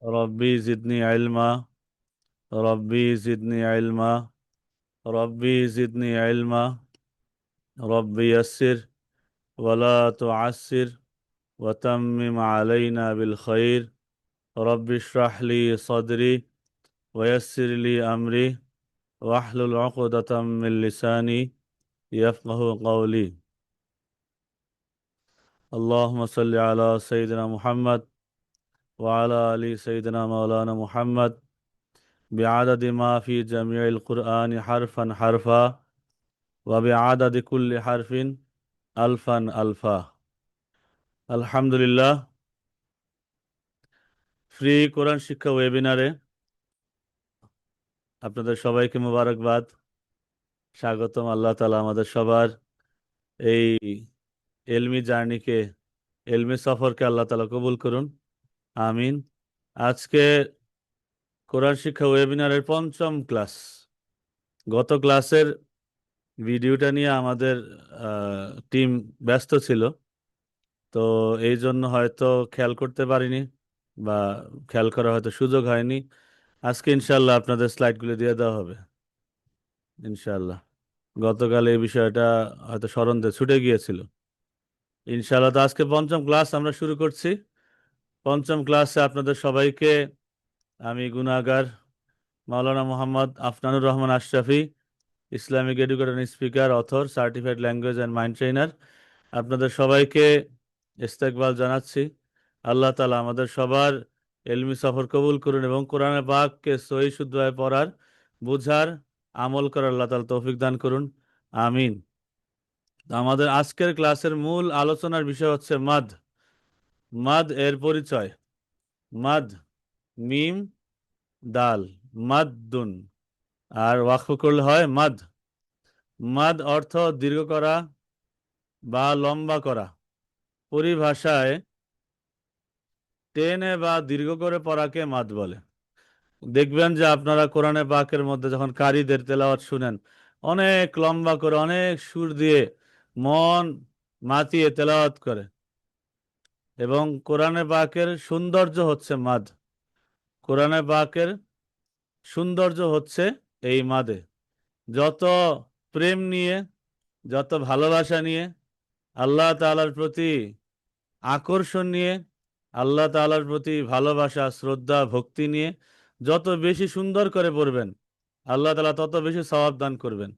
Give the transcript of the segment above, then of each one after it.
ربي زدني علما. ربي زدني علما. ربي زدني علما. ربي يسر ولا تعسر وتمم علينا بالخير. رب اشرح لي صدري ويسر لي أمري واحلل عقدة من لساني يفقه قولي. اللهم صل على سيدنا محمد وعلى آل سيدنا مولانا محمد بعدد ما في جميع القرآن حرفا حرفا وبعدد كل حرف ألفا ألفا. আলহামদুলিল্লাহ, ফ্রি কোরআন শিক্ষা ওয়েবিনারে আপনাদের সবাইকে মোবারকবাদ, স্বাগতম। আল্লাহ তাআলা আমাদের সবার এই এলমি জার্নিকে, এলমি সফরকে আল্লাহ তাআলা কবুল করুন, আমিন। আজকে কোরআন শিক্ষা ওয়েবিনারের পঞ্চম ক্লাস। গত ক্লাসের ভিডিওটা নিয়ে আমাদের টিম ব্যস্ত ছিল, তো এই জন্য হয়তো খেয়াল করতে পারিনি বা খেয়াল করা হয়তো সুযোগ হয়নি। আজকে ইনশাল্লাহ আপনাদের স্লাইডগুলো দিয়ে দেওয়া হবে ইনশাল্লাহ। গতকাল এই বিষয়টা হয়তো স্মরণ ছুটে গিয়েছিল। ইনশাল্লাহ তো আজকে পঞ্চম ক্লাস আমরা শুরু করছি। পঞ্চম ক্লাসে আপনাদের সবাইকে আমি গুনাহগার Maulana Mohammad Afnanur Rahman Ashrafi, Islamic educator and speaker, author, certified language and mind trainer, আপনাদের সবাইকে ইস্তেকবাল জানাচ্ছি। আল্লাহ তাআলা আমাদের সবার এলমি সফর কবুল করুন এবং কোরআনে পাককে সহি শুদ্ধভাবে পড়ার, বুঝার, আমল করার আল্লাহ তাআলা তৌফিক দান করুন, আমিন। আমাদের আজকের ক্লাসের মূল আলোচনার বিষয় হচ্ছে মাদ। মাদ এর পরিচয়। মাদ, মিম, দাল, মাদ্দুন, আর ওয়াকফ করলে হয় মাদ। মাদ অর্থ দীর্ঘ করা বা লম্বা করা। পরিভাষায় টেনে বা দীর্ঘ করে পড়াকে মাদ বলে। দেখবেন যে আপনারা কোরআনে পাকের মধ্যে যখন কারীদের তেলাওয়াত শুনেন, অনেক লম্বা করে অনেক সুর দিয়ে মন মাতিয়ে তেলাওয়াত করে, এবং কোরআনে পাকের সৌন্দর্য হচ্ছে মাদ। কোরআনে পাকের সৌন্দর্য হচ্ছে এই মাদে। যত প্রেম নিয়ে, যত ভালোবাসা নিয়ে, আল্লাহ তাআলার প্রতি আকর্ষণ নিয়ে, আল্লাহ তাআলার প্রতি ভালোবাসা, শ্রদ্ধা, ভক্তি নিয়ে যত বেশি সুন্দর করে পড়বেন, আল্লাহ তাআলা তত বেশি সওয়াব দান করবেন।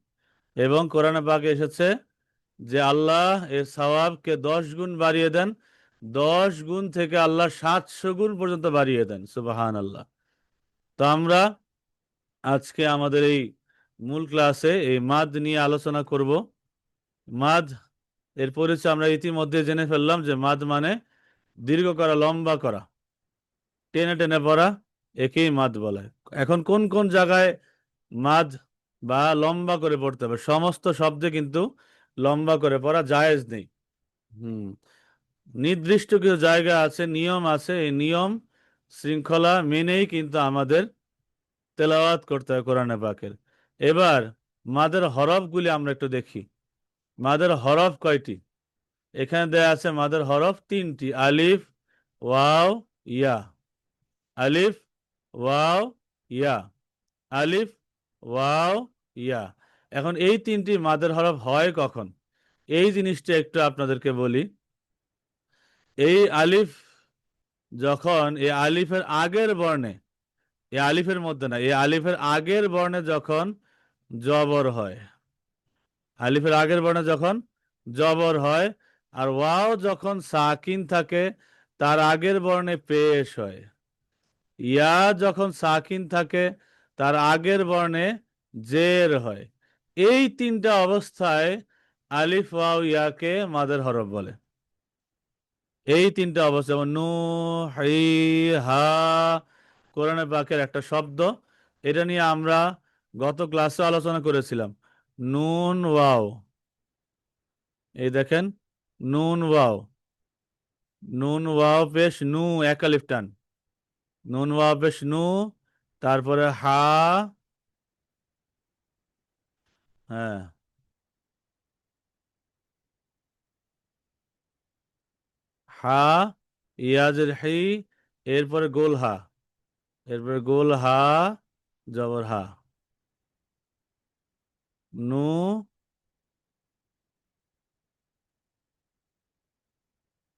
এবং কোরআনে পাকে এসেছে যে আল্লাহ এর সওয়াবকে 10 গুণ বাড়িয়ে দেন, 10 গুণ থেকে আল্লাহ 700 গুণ পর্যন্ত বাড়িয়ে দেন। সুবহানাল্লাহ। তো আমরা আজকে আমাদের এই মূল ক্লাসে এই মাদ নিয়ে আলোচনা করব। মাদ এর পরিচয় আমরা ইতিমধ্যে জেনে ফেললাম যে মাদ মানে দীর্ঘ করা, লম্বা করা, টেনে টেনে পড়া, একেই মাদ বলা হয়। এখন কোন কোন জায়গায় মাদ বা লম্বা করে পড়তে হবে? সমস্ত শব্দে কিন্তু লম্বা করে পড়া জায়েজ নেই। হুম, নির্দিষ্ট কিছু জায়গা আছে, নিয়ম আছে। এই নিয়ম শৃঙ্খলা মেনেই কিন্তু আমাদের তেলাওয়াত করতে হয় কোরআনে পাকের। এবার মাদের হরফগুলি আমরা একটু দেখি। মাদের হরফ কয়টি? এখানে দেয়া আছে মাদের হরফ 3টি: আলিফ, ওয়াও, ইয়া। আলিফ, ওয়াও, ইয়া। আলিফ, ওয়াও, ইয়া। এখন এই 3টি মাদের হরফ হয় কখন, এই জিনিসটা একটু আপনাদেরকে বলি। এই আলিফ যখন এই আলিফের আগের বর্ণে, এই আলিফের মধ্যে না, এই আলিফের আগের বর্ণে যখন জবর হয়, আলিফের আগের বর্ণে যখন জবর হয়, আর ওয়াও যখন সাকিন থাকে তার আগের বর্ণে পেশ হয়, ইয়া যখন সাকিন থাকে তার আগের বর্ণে জের হয়, এই 3টা অবস্থায় আলিফ, ওয়াও, ইয়াকে মাদের হরফ বলে। এই 3টা অবস্থা, যেমন নূ, হি, হা, কোরআনে পাকের একটা শব্দ। এটা নিয়ে আমরা গত ক্লাসে আলোচনা করেছিলাম। নুন, ওয়াও, এই দেখেন, নুন, ওয়াও, নুন, ওয়াও পেশ নু, এক আলিফ টান, নুন, ওয়াও পেশ নু। তারপরে হা, হ্যাঁ, হা, ইয়াজের হি, এরপরে গোল হা, এরপরে গোল হা, জবর হা। নু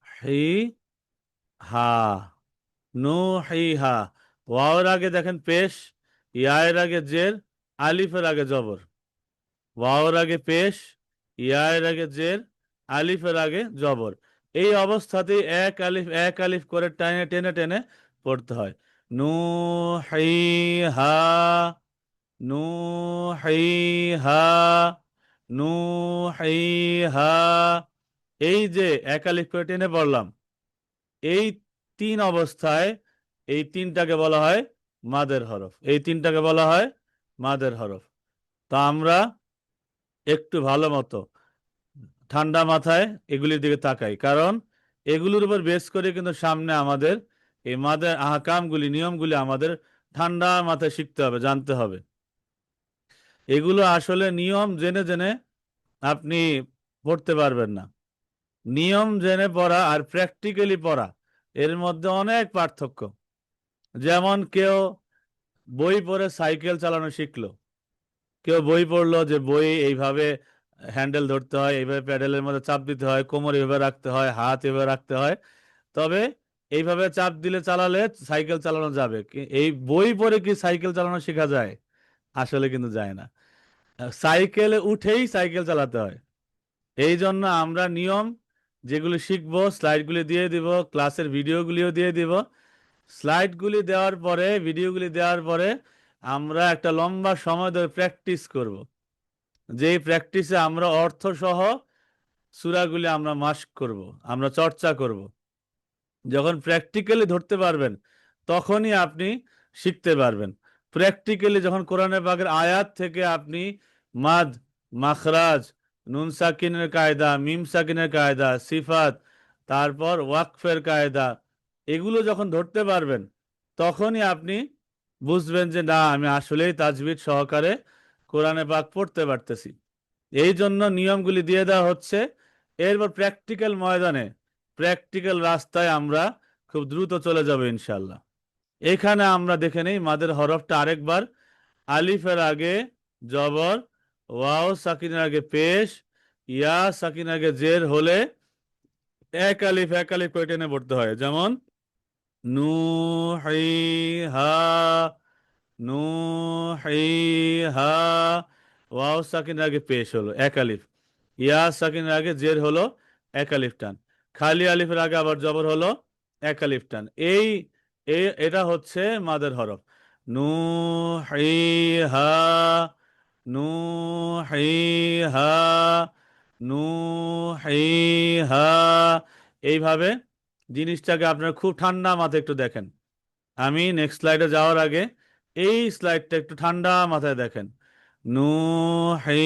হি হা, নু হি হা। ওয়াওর আগে দেখেন পেশ, ইয়ার আগে জের, আলিফের আগে জবর। ওয়াওর আগে পেশ, ইয়ার আগে জের, আলিফের আগে জবর। এই অবস্থাতেই এক আলিফ করে টেনে টেনে টেনে পড়তে হয়। নু হি হা, নু হি হা, নু হি হা। এই যে এক আলিফ করে টেনে পড়লাম, এই তিন অবস্থায় এই তিনটাকে বলা হয় মাদের হরফ। এই তিনটাকে বলা হয় মাদের হরফ। তা আমরা একটু ভালো মতো ঠান্ডা মাথায় এগুলির দিকে তাকাই, কারণ এগুলোর উপর বেস করে কিন্তু সামনে আমাদের এই মাদের আহকামগুলি, নিয়মগুলি আমাদের ঠান্ডা মাথায় শিখতে হবে, জানতে হবে। এগুলো আসলে নিয়ম জেনে জেনে আপনি পড়তে পারবেন না। নিয়ম জেনে পড়া আর প্র্যাকটিক্যালি পড়া, এর মধ্যে অনেক পার্থক্য। যেমন কেউ বই পড়ে সাইকেল চালানো শিখলো, কেউ বই পড়লো যে বই এইভাবে হ্যান্ডেল ধরতে হয়, এইভাবে প্যাডেলের মধ্যে চাপ দিতে হয়, কোমর এভাবে রাখতে হয়, হাত এভাবে রাখতে হয়, তবে এইভাবে চাপ দিলে চালালে সাইকেল চালানো যাবে। এই বই পড়ে কি সাইকেল চালানো শেখা যায়? আসলে কিন্তু যায় না। সাইকেলে উঠেই সাইকেল চালাতে হয়। এই জন্য আমরা নিয়ম যেগুলি শিখবো স্লাইডগুলি দিয়ে দিব, ক্লাসের ভিডিওগুলিও দিয়ে দিব। স্লাইডগুলি দেওয়ার পরে, ভিডিওগুলি দেওয়ার পরে আমরা একটা লম্বা সময় ধরে প্র্যাকটিস করব। যেই প্র্যাকটিসে আমরা অর্থ সহ সূরাগুলি আমরা মাস্ক করব, আমরা চর্চা করব। যখন প্র্যাকটিক্যালি ধরতে পারবেন তখনই আপনি শিখতে পারবেন। প্র্যাকটিক্যালি যখন কোরআনে পাকের আয়াত থেকে আপনি মাদ, মাখরাজ, নুন সাকিনের কায়দা, মিম সাকিনের কায়দা, সিফাত, তারপর ওয়াকফের কায়দা, এগুলো যখন ধরতে পারবেন তখনই আপনি বুঝবেন যে না, আমি আসলেই তাজবিদ সহকারে কোরআনে পাক পড়তে পারতেছি। এই জন্য নিয়মগুলি দিয়ে দেওয়া হচ্ছে। এরপর প্র্যাকটিক্যাল ময়দানে, প্র্যাকটিক্যাল রাস্তায় আমরা খুব দ্রুত চলে যাব ইনশাল্লাহ। এখানে আমরা দেখে নেই মাদের হরফটা আরেকবার। আলিফের আগে জবর, ওয়াও সাকিনের আগে পেশ, ইয়া সাকিনের আগে জের হলে এক আলিফ করে টেনে পড়তে হয়। যেমন নু হি হা, নু হি হা। ওয়াও সাকিনের আগে পেশ হলো এক আলিফ, ইয়া সাকিনের আগে জের হলো এক আলিফ টান, খালি আলিফের আগে আবার জবর হলো এক আলিফ টান। এটা হচ্ছে মাদের হরফ। নু হি হা, নু হি হা, নু হি হা। এইভাবে জিনিসটাকে আপনার খুব ঠান্ডা মাথায় একটু দেখেন। আমি নেক্সট স্লাইডে যাওয়ার আগে এই স্লাইডটা একটু ঠান্ডা মাথায় দেখেন। নু হি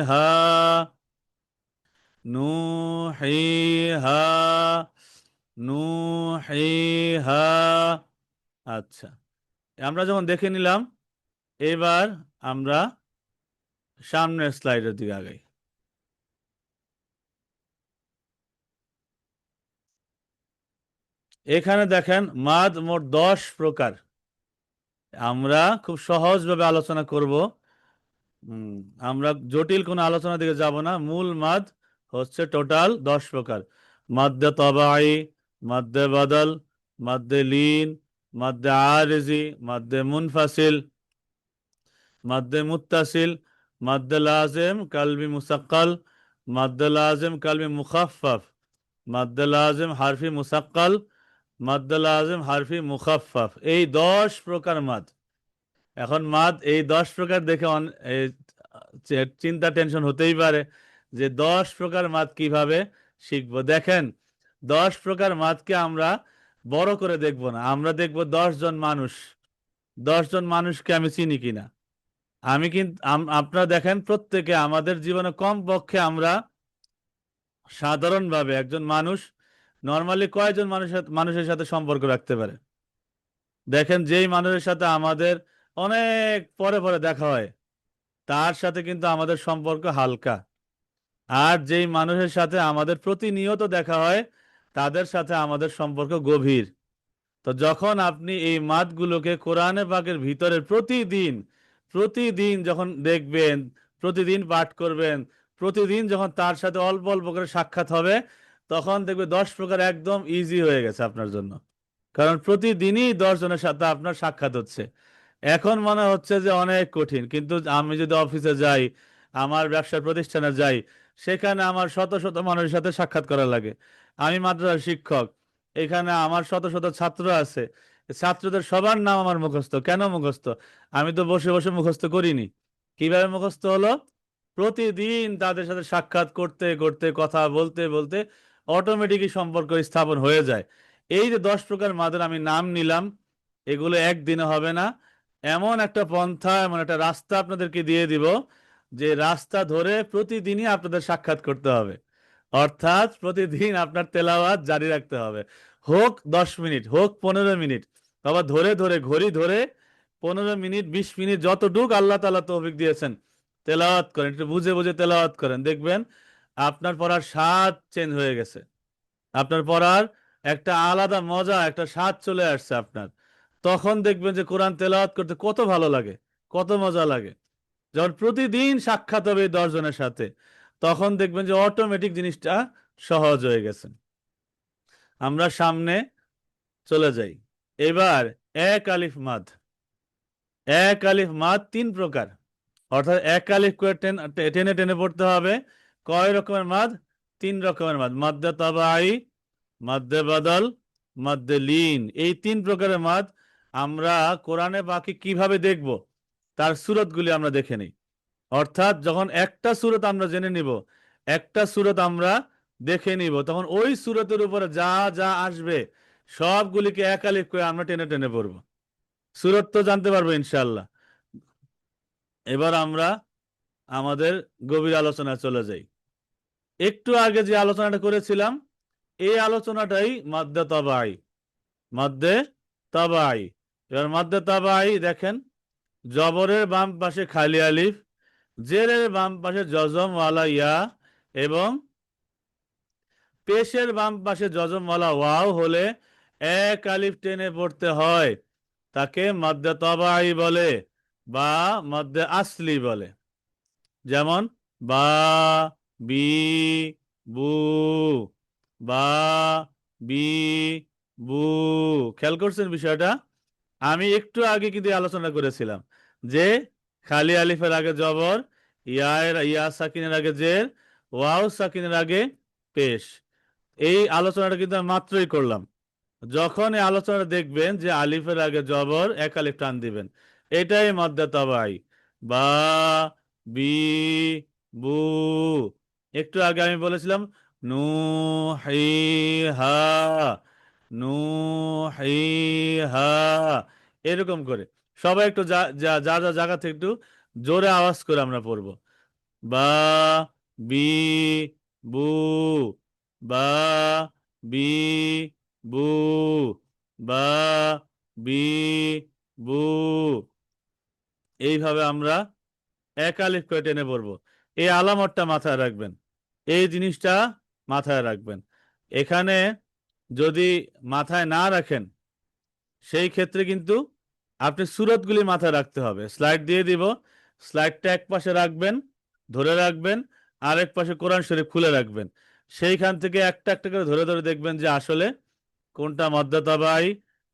হা, নু হি হা, নু হি হা। আচ্ছা, আমরা যখন দেখে নিলাম, এবার আমরা সামনের স্লাইডের দিকে আগাই। এখানে দেখেন মাদ মোট 10 প্রকার। আমরা খুব সহজভাবে আলোচনা করব। হুম, আমরা জটিল কোনো আলোচনার দিকে যাব না। মূল মাদ হচ্ছে টোটাল 10 প্রকার। মাদ্দে তবাই, মাদ্দে বদল, মাদ্দে লিন, মাদ্দে আরজি, মাদ্দে মুনফাসিল, মাদ্দে মুত্তাসিল, মাদ্দে লাজেম কালবি মুসাক্কাল, মাদ্দে লাজেম কালবি মুখাফফাফ, মাদ্দে লাজেম হারফি মুসাক্কাল, মাদ্দে লাজেম হারফি মুখাফফাফ। এই 10 প্রকার মাদ। এখন মাদ এই 10 প্রকার দেখে চিন্তা টেনশন হতেই পারে যে 10 প্রকার মাদ কিভাবে শিখবো। দেখেন, 10 প্রকার মাদকে আমরা বড় করে দেখব না, আমরা দেখব 10 জন মানুষ। 10 জন মানুষকে আমি চিনি কিনা। আমি কিন্তু আপনারা দেখেন প্রত্যেকে আমাদের জীবনে কমপক্ষে আমরা সাধারণভাবে একজন মানুষ নর্মালি কয়জন মানুষের সাথে সম্পর্ক রাখতে পারে? দেখেন, যেই মানুষের সাথে আমাদের অনেক পরে পরে দেখা হয় তার সাথে কিন্তু আমাদের সম্পর্ক হালকা। আর যেই মানুষের সাথে আমাদের প্রতিনিয়ত দেখা হয় তাদের সাথে আমাদের সম্পর্ক গভীর। তো যখন আপনি এই মাদগুলোকে কোরআনে পাকের ভিতরে প্রতিদিন প্রতিদিন যখন দেখবেন, প্রতিদিন পাঠ করবেন, প্রতিদিন যখন তার সাথে অল্প অল্প করে সাক্ষাৎ হবে, তখন দেখবে 10 প্রকার একদম ইজি হয়ে গেছে আপনার জন্য। কারণ প্রতিদিনই 10 জনের সাথে আপনার সাক্ষাৎ হচ্ছে। এখন মনে হচ্ছে যে অনেক কঠিন, কিন্তু আমি যদি অফিসে যাই, আমার ব্যবসার প্রতিষ্ঠানে যাই, সেখানে আমার শত শত মানুষের সাথে সাক্ষাৎ করা লাগে। আমি মাদ্রাসার শিক্ষক, এখানে আমার শত শত ছাত্র আছে। ছাত্রদের সবার নাম আমার মুখস্থ। কেন মুখস্থ? আমি তো বসে বসে মুখস্থ করিনি। কিভাবে মুখস্থ হলো? প্রতিদিন তাদের সাথে সাক্ষাৎ করতে করতে, কথা বলতে বলতে অটোমেটিকই সম্পর্ক স্থাপন হয়ে যায়। এই যে 10 প্রকার মাদের আমি নাম নিলাম, এগুলো একদিনে হবে না। এমন একটা পন্থা, এমন একটা রাস্তা আপনাদেরকে দিয়ে দিব, যে রাস্তা ধরে প্রতিদিনই আপনাদের সাক্ষাৎ করতে হবে। অর্থাৎ প্রতিদিন আপনার তেলাওয়াত জারি রাখতে হবে। হোক 10 মিনিট, হোক 15 মিনিট, আবার ধরে ধরে ঘড়ি ধরে 15 মিনিট, 20 মিনিট, যতটুক আল্লাহ তাআলা তৌফিক দিয়েছেন তেলাওয়াত করেন। একটু বুঝে বুঝে তেলাওয়াত করেন, দেখবেন আপনার পড়ার স্বাদ চেঞ্জ হয়ে গেছে। আপনার পড়ার একটা আলাদা মজা, একটা স্বাদ চলে আসছে আপনার। তখন দেখবেন যে কোরআন তেলাওয়াত করতে কত ভালো লাগে, কত মজা লাগে। যখন প্রতিদিন সাক্ষাৎ হবে এই 10 জনের সাথে, তখন দেখবেন যে অটোমেটিক জিনিসটা সহজ হয়ে গেছে। আমরা সামনে চলে যাই। এবার এক আলিফ মাদ। এক আলিফ মাদ 3 প্রকার। অর্থাৎ এক আলিফ করে টেনে টেনে পড়তে হবে। কয় রকমের মাদ? 3 রকমের মাদ। মাদ্দে তাবাই, মাদ্দে বাদল, মাদ্দে লিন। এই 3 প্রকারের মাদ আমরা কোরআনে বাকি কিভাবে দেখব, তার সূরতগুলি আমরা দেখে নিই। অর্থাৎ যখন একটা সূরত আমরা জেনে নিব, একটা সূরত আমরা দেখে নিব, তখন ওই সূরতের উপরে যা যা আসবে সবগুলিকে এক আলিফ করে আমরা টেনে টেনে পড়ব। সূরত তো জানতে পারবো ইনশাআল্লাহ। এবার আমরা আমাদের গভীর আলোচনায় চলে যাই। একটু আগে যে আলোচনাটা করেছিলাম, এই আলোচনাটাই মাদ্দে তাবাই। মাদ্দে তাবাই। এবার মাদ্দে তাবাই দেখেন, জবরের বাম পাশে খালি আলিফ, জেরের বাম পাশে জজম ওয়ালা ইয়া, এবং পেশের বাম পাশে জজম ওয়ালা ওয়াও হলে এক আলিফ টেনে পড়তে হয়। তাকে মাদ্দে তাবাই বলে বা মাদ্দে আসলি বলে। যেমন বা, বি, বু, বা, বি, বু। খেয়াল করছেন বিষয়টা? আমি একটু আগে কিন্তু আলোচনা করেছিলাম যে খালি আলিফের আগে জবর, ইয়া সাকিনের আগে জের, ওয়াও সাকিনের আগে পেশ। এই আলোচনাটা কিন্তু আমি মাত্রই করলাম। যখন এই আলোচনা দেখবেন যে আলিফের আগে জবর, এক আলিফ টান দিবেন। এটাই মাদ্দে তাবাই। বা, বি, বু। একটু আগে আমি বলেছিলাম নু, হি, হা, নু, হি, হা, এরকম করে সবাই একটু যা যা যা যা জায়গা থেকে একটু জোরে আওয়াজ করে আমরা পড়বো। বা, বি, বু, বা, বি, বু, বা, বি, বু। এইভাবে আমরা এক আলিফ করে টেনে পড়বো। এই আলামতটা মাথায় রাখবেন, এই জিনিসটা মাথায় রাখবেন। এখানে যদি মাথায় না রাখেন, সেই ক্ষেত্রে কিন্তু আপনি সূরতগুলি মাথায় রাখতে হবে। স্লাইড দিয়ে দিব, স্লাইডটা এক পাশে রাখবেন, ধরে রাখবেন, আরেক পাশে কোরআন শরীফ খুলে রাখবেন। সেইখান থেকে একটা একটা করে ধরে ধরে দেখবেন যে আসলে কোনটা মাদ্দে তাবাই,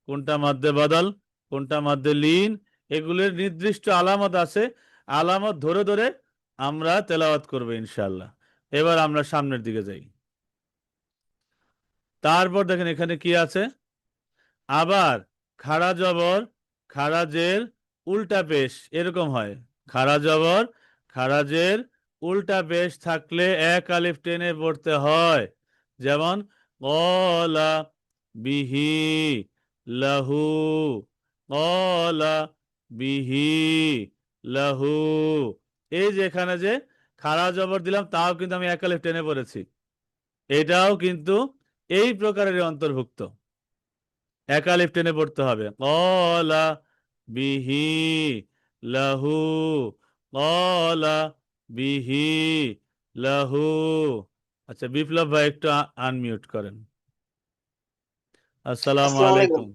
কোনটা মাদ্দে বাদাল, কোনটা মাদ্দে লিন। এগুলির নির্দিষ্ট আলামত আছে। আলামত ধরে ধরে আমরা তেলাওয়াত করবো ইনশাআল্লাহ। এবার আমরা সামনের দিকে যাই। তারপর দেখেন এখানে কি আছে। আবার খাড়া জবর, খাড়া জের, উল্টা পেশ এরকম হয়। খাড়া জবর, খাড়া জের, উল্টা পেশ থাকলে এক আলিফ টেনে পড়তে হয়। যেমন কলা, বিহি, লাহু, কলা, বিহি, লাহু। এই যে এখানে যে খাড়া জবর দিলাম, তাও কিন্তু আমি এক আলিফ টেনে পড়েছি। এটাও কিন্তু এই প্রকারের অন্তর্ভুক্ত। এক আলিফ টেনে পড়তে হবে। কলা, বিহি, লাহু, কলা, বিহি, লাহু। আচ্ছা বিপ্লব ভাই একটু আনমিউট করেন। আসসালামু আসসালামু আলাইকুম। আলাইকুম।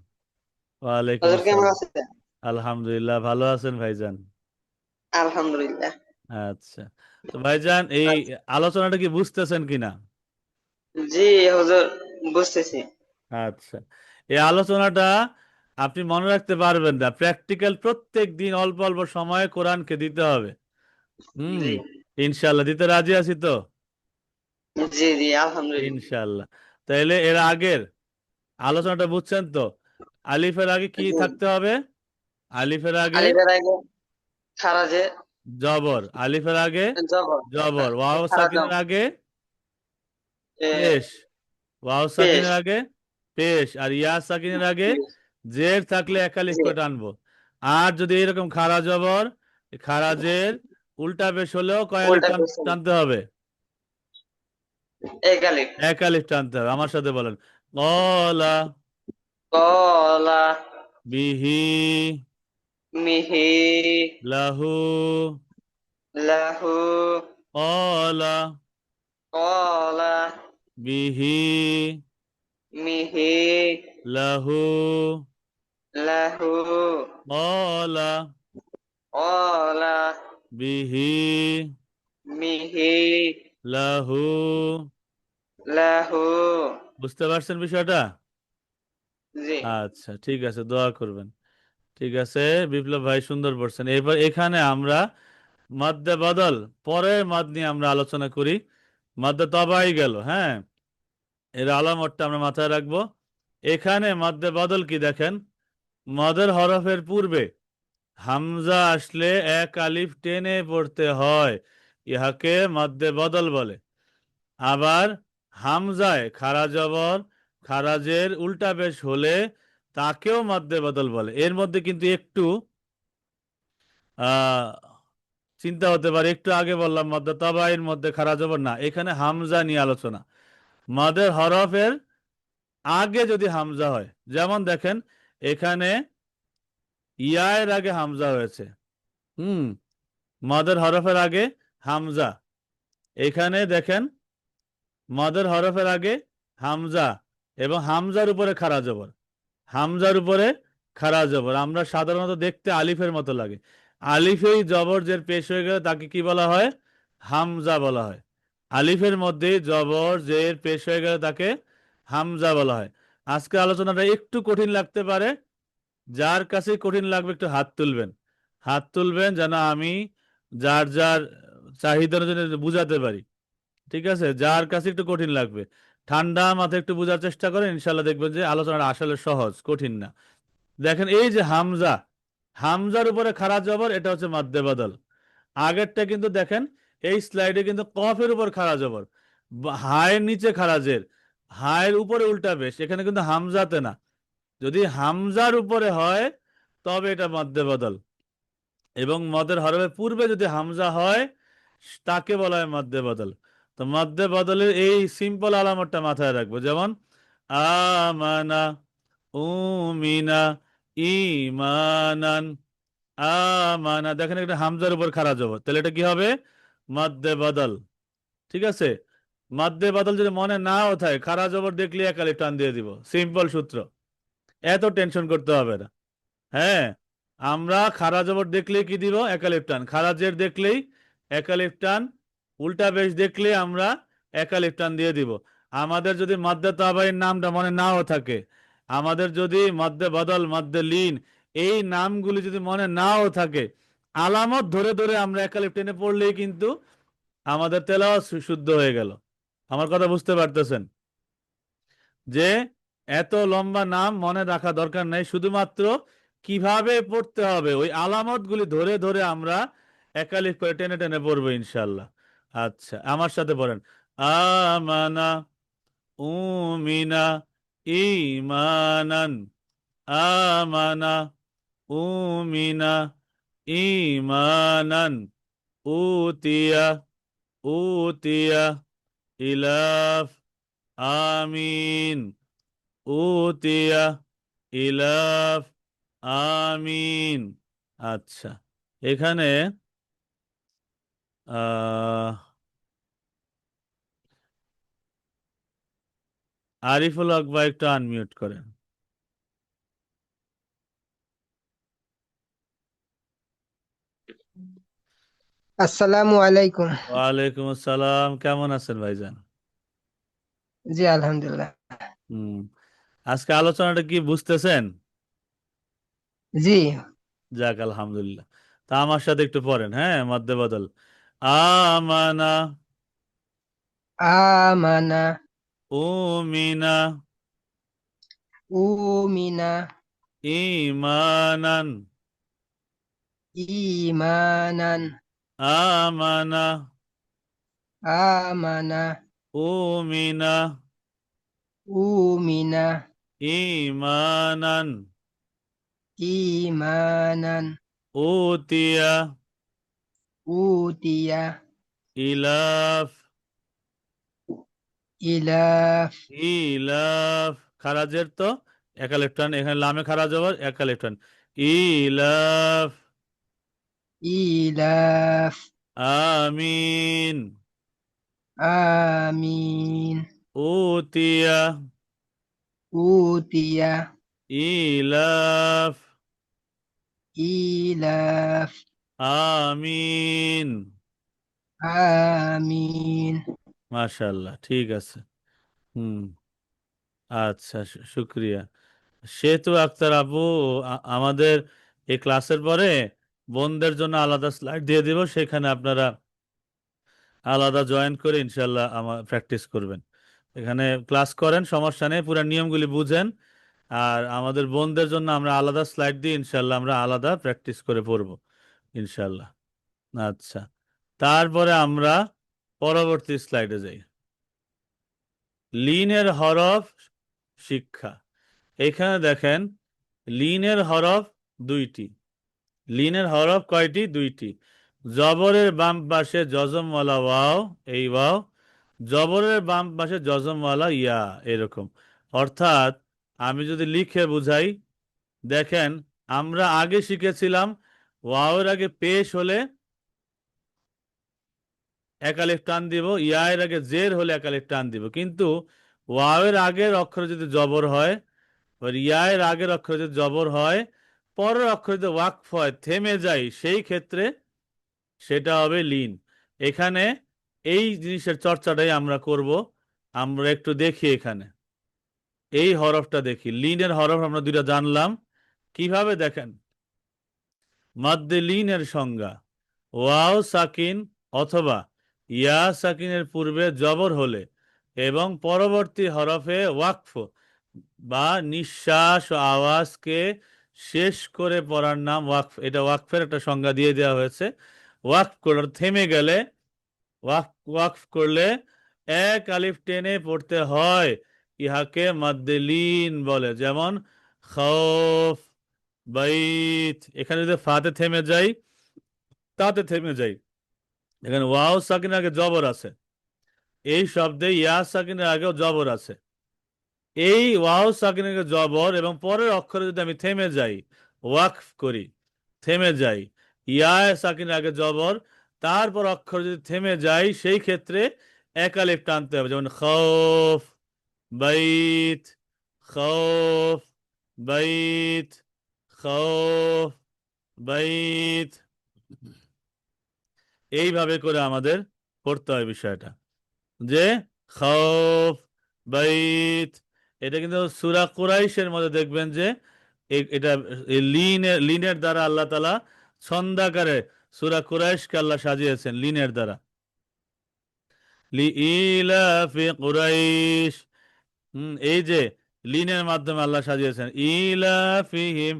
ওয়ালাইকুম হুজুর কেমন আসসালাম। আছেন? আলহামদুলিল্লাহ, ভালো আছেন ভাইজান? আলহামদুলিল্লাহ। আচ্ছা, তো ভাইজান এই আচ্ছা, আলোচনাটা কি বুঝতেছেন কিনা? জি হুজুর, বুঝতেছি। আচ্ছা, এই আলোচনাটা আপনি মনে রাখতে পারবেন না, প্র্যাকটিক্যাল প্রত্যেক দিন অল্প অল্প সময়ে কোরআনকে দিতে হবে। হুম। জি ইনশাল্লাহ দিতে রাজি আছি তো? জি জি, আলহামদুলিল্লাহ। ইনশাল্লাহ। তাইলে এর আগের আলোচনাটা বুঝছেন তো? আলিফের আগে কি জি, থাকতে হবে? আলিফের আগে আলিফের আগে খারাজে জবর, আলিফের আগে জবর, জবর, ওয়াও খারা সাকিনের জবর, আগে এ, পেশ, ওয়াও পেশ, সাকিনের আগে পেশ, আর ইয়া সাকিনের আগে পেশ, জের থাকলে একালিফ জি, করে টানবো। আর যদি এরকম খাড়া জবর, খাড়া জের উল্টা পেশ হলেও কয় আলিফ উল্টা পেশ, টানতে হবে? এক আলিফ। একালিফ টানতে হবে। আমার সাথে বলেন, কলা কলা, বিহি মিহি, লাহু, লাহু, কলা কলা, বিহি মিহি, লাহু, লাহু, কলা কলা, বিহি মিহি, লাহু। লাহু, বুঝতে পারছেন বিষয়টা? জি, আচ্ছা, ঠিক আছে, দোয়া করবেন। ঠিক আছে, বিপ্লব ভাই সুন্দর বলছেন। এবার এখানে আমরা মাদ্দে বদল, পরের মাদ নিয়ে আমরা আলোচনা করি। মাদ্দে তবাই গেল, হ্যাঁ, এর আলামতটা আমরা মাথায় রাখবো। এখানে মাদ্দে বদল কি দেখেন, মদের হরফের পূর্বে হামজা আসলে এক আলিফ টেনে পড়তে হয়, ইহাকে মাদ্দে বদল বলে। আবার হামজায় খারা জবর, খারাজের উল্টা পেশ হলে তাকেও মাদ্দে বদল বলে। এর মধ্যে কিন্তু একটু আহ চিন্তা হতে পারে, একটু আগে বললাম মাদ্দে তাবাইয়ের মধ্যে খারা জবর না, এখানে হামজা নিয়ে আলোচনা। মাদের হরফের আগে যদি হামজা হয়, যেমন দেখেন এখানে ইয়ার আগে হামজা হয়েছে। হুম। মাদের হরফের আগে হামজা, এখানে দেখেন মাদের হরফের আগে হামজা এবং হামজার উপরে খাড়া জবর, হামজার উপরে খাড়া জবর আমরা সাধারণত দেখতে আলিফের মতো লাগে। আলিফেই জবর জের পেশ হয়ে গেলে তাকে কি বলা হয়? হামজা বলা হয়। আলিফের মধ্যে জবর জের পেশ হয়ে গেলে তাকে হামজা বলা হয়। আজকে আলোচনাটা একটু কঠিন লাগতে পারে, যার কাছে কঠিন লাগবে একটু হাত তুলবেন। হাত তুলবেন যেন আমি যার যার চাহিদার জন্য বুঝাতে পারি। ঠিক আছে, যার কাছে একটু কঠিন লাগবে ঠান্ডা মাথায় একটু বোঝার চেষ্টা করেন, ইনশাল্লাহ দেখবেন যে আলোচনাটা আসলে সহজ, কঠিন না। দেখেন এই যে হামজা, হামজার উপরে খাড়া জবর, এটা হচ্ছে মাদ্দে বদল। আগেরটা কিন্তু দেখেন এই স্লাইডে কিন্তু কফের উপর খাড়া জবর, হায়ের নিচে খাড়া জের, হায়ের উপরে উল্টা পেশ, এখানে কিন্তু হামজাতে না। যদি হামজার উপরে হয় তবে এটা মাদ্দে বদল, এবং মদের হরফের পূর্বে যদি হামজা হয় তাকে বলা হয় মাদ্দে বদল। তো মাদ্দে বদলের এই সিম্পল আলামতটা মাথায় রাখবো, যেমন আমানা, উমিনা, ইমানান, আমানা, দেখেন এটা হামজার উপর খাড়া জবর, তাহলে এটা কি হবে? মাদ্দে বদল। ঠিক আছে, মাদ্দে বদল যদি মনে নাও থাকে, খাড়া জবর দেখলে একালি টান দিয়ে দিব, সিম্পল সূত্র, এত টেনশন করতে হবে না। হ্যাঁ, আমরা খারা জবর দেখলেই কি দিব? একালিফ টান। খারা জের দেখলেই একালিফ টান, উল্টা বেশ দেখলে আমরা একালিফ টান দিয়ে দিব। আমাদের যদি মাদ্দে তাবাইয়ের নামটা মনে নাও থাকে, আমাদের যদি মাদ্দে বদল, মাদ্দে লিন, এই নামগুলি যদি মনে নাও থাকে, আলামত ধরে ধরে আমরা একালিফ টেনে পড়লেই কিন্তু আমাদের তেলাওয়াত শুদ্ধ হয়ে গেল। আমার কথা বুঝতে পারতেছেন যে এত লম্বা নাম মনে রাখা দরকার নেই, শুধুমাত্র কিভাবে পড়তে হবে ওই আলামতগুলি ধরে ধরে আমরা একালিফ করে টেনে টেনে পড়বো ইনশাল্লাহ। আচ্ছা, আমার সাথে পড়েন, আমানা, উমিনা, ইমানান, আমানা, উমিনা, ইমানান, উতিয়া, উতিয়া, ইলাফ, আমিন, উতিয়া, ইলাফ, আমিন। আচ্ছা, এখানে আহ আরিফুল হক ভাই একটু আনমিউট করেন। আসসালামু আলাইকুম। ওয়ালাইকুম আসসালাম, কেমন আছেন ভাইজান? জি আলহামদুলিল্লাহ। হুম। আজকে আলোচনাটা কি বুঝতেছেন? জি। যাক আলহামদুলিল্লাহ। তা আমার সাথে একটু পড়েন, হ্যাঁ, মধ্যে বদল। আমানা, আমানা, উমিনা, উমিনা, ইমানান, ইমানান, আমানা, আমানা, উমিনা, উমিনা, ইমানান, ইমানান, উতিয়া, উতিয়া, ইলাফ, ইলাফ, ইলাফ। খারাজের তো একালিফ টান, এখানে লামে খারাজ হবার একালিফ টান। ইলাফ। ইলাফ, আমিন। আমিন, উতিয়া, উতিয়া, ইলাফ, ইলাফ, আমিন। আমিন। মাশাআল্লাহ, ঠিক আছে। হুম। আচ্ছা, শুক্রিয়া। সেতু আক্তার আপু, আমাদের এই ক্লাসের পরে বোনদের জন্য আলাদা স্লাইড দিয়ে দিব, সেখানে আপনারা আলাদা জয়েন করে ইনশাল্লাহ আমার প্র্যাকটিস করবেন। এখানে ক্লাস করেন, সমস্যা নেই, পুরো নিয়মগুলি বুঝেন। আর আমাদের বোনদের জন্য আমরা আলাদা স্লাইড দিয়ে ইনশাল্লাহ আমরা আলাদা প্র্যাকটিস করে পড়ব ইনশাল্লাহ। আচ্ছা, তারপরে আমরা পরবর্তী স্লাইডে যাই। লিনের হরফ শিক্ষা। এখানে দেখেন, লিনের হরফ দুইটি। লিনের হরফ কয়টি? দুইটি। জবরের বাম পাশে যজমওয়ালা ওয়াও, এই ওয়াও। জবরের বাম পাশে যজমওয়ালা ইয়া, এরকম। অর্থাৎ আমি যদি লিখে বুঝাই, দেখেন, আমরা আগে শিখেছিলাম ওয়াওয়ের আগে পেশ হলে একালিফ টান দিব, ইয়া এর আগে জের হলে একালিফ টান দিব। কিন্তু ওয়াওয়ের আগের অক্ষর যদি জবর হয়, আর ইয়া-এর আগের অক্ষর যদি জবর হয়, পরের অক্ষর যদি ওয়াকফ হয়, থেমে যায়, সেই ক্ষেত্রে সেটা হবে লিন। এখানে এই জিনিসের চর্চাটাই আমরা করব। আমরা একটু দেখি এখানে এই হরফটা দেখি। লিনের হরফ আমরা দুইটা জানলাম। কিভাবে দেখেন, মাদ্দে লিনের সংজ্ঞা: ওয়াও সাকিন অথবা ইয়া সাকিনের পূর্বে জবর হলে এবং পরবর্তী হরফে ওয়াকফ বা নিঃশ্বাস ও আওয়াজকে শেষ করে পড়ার নাম ওয়াকফ। এটা ওয়াকফের একটা সংজ্ঞা দিয়ে দেওয়া হয়েছে। ওয়াকফ করে থেমে গেলে, ওয়াকফ করলে এক আলিফ টেনে পড়তে হয়, ইহাকে মাদ্দে লিন বলে। যেমন খৌফ, বাইত। এখানে যদি ফাতে থেমে যাই, তাতে থেমে যাই। এখানে ওয়াও সাকিনের আগে জবর আছে, এই শব্দে ইয়া সাকিনের আগেও জবর আছে। এই ওয়াও সাকিনের আগে জবর এবং পরের অক্ষরে যদি আমি থেমে যাই, ওয়াকফ করি, থেমে যাই, ইয়া সাকিনের আগে জবর, তারপর অক্ষর যদি থেমে যাই, সেই ক্ষেত্রে এক আলিফ টানতে হবে। যেমন খৌফ, বাইত, খৌফ, বাইত, খৌফ, বাইত। এইভাবে করে আমাদের পড়তে হয় বিষয়টা, যে খৌফ, বাইত। এটা কিন্তু সূরা কুরাইশের মধ্যে দেখবেন যে এটা লিনের লিনের দ্বারা আল্লাহ তাআলা ছন্দাকারে সূরা কুরাইশকে আল্লাহ সাজিয়েছেন লিনের দ্বারা। লিইলাফি কুরাইশ। এই যে লিনের মাধ্যমে আল্লাহ সাজিয়েছেন, ইলাফিহিম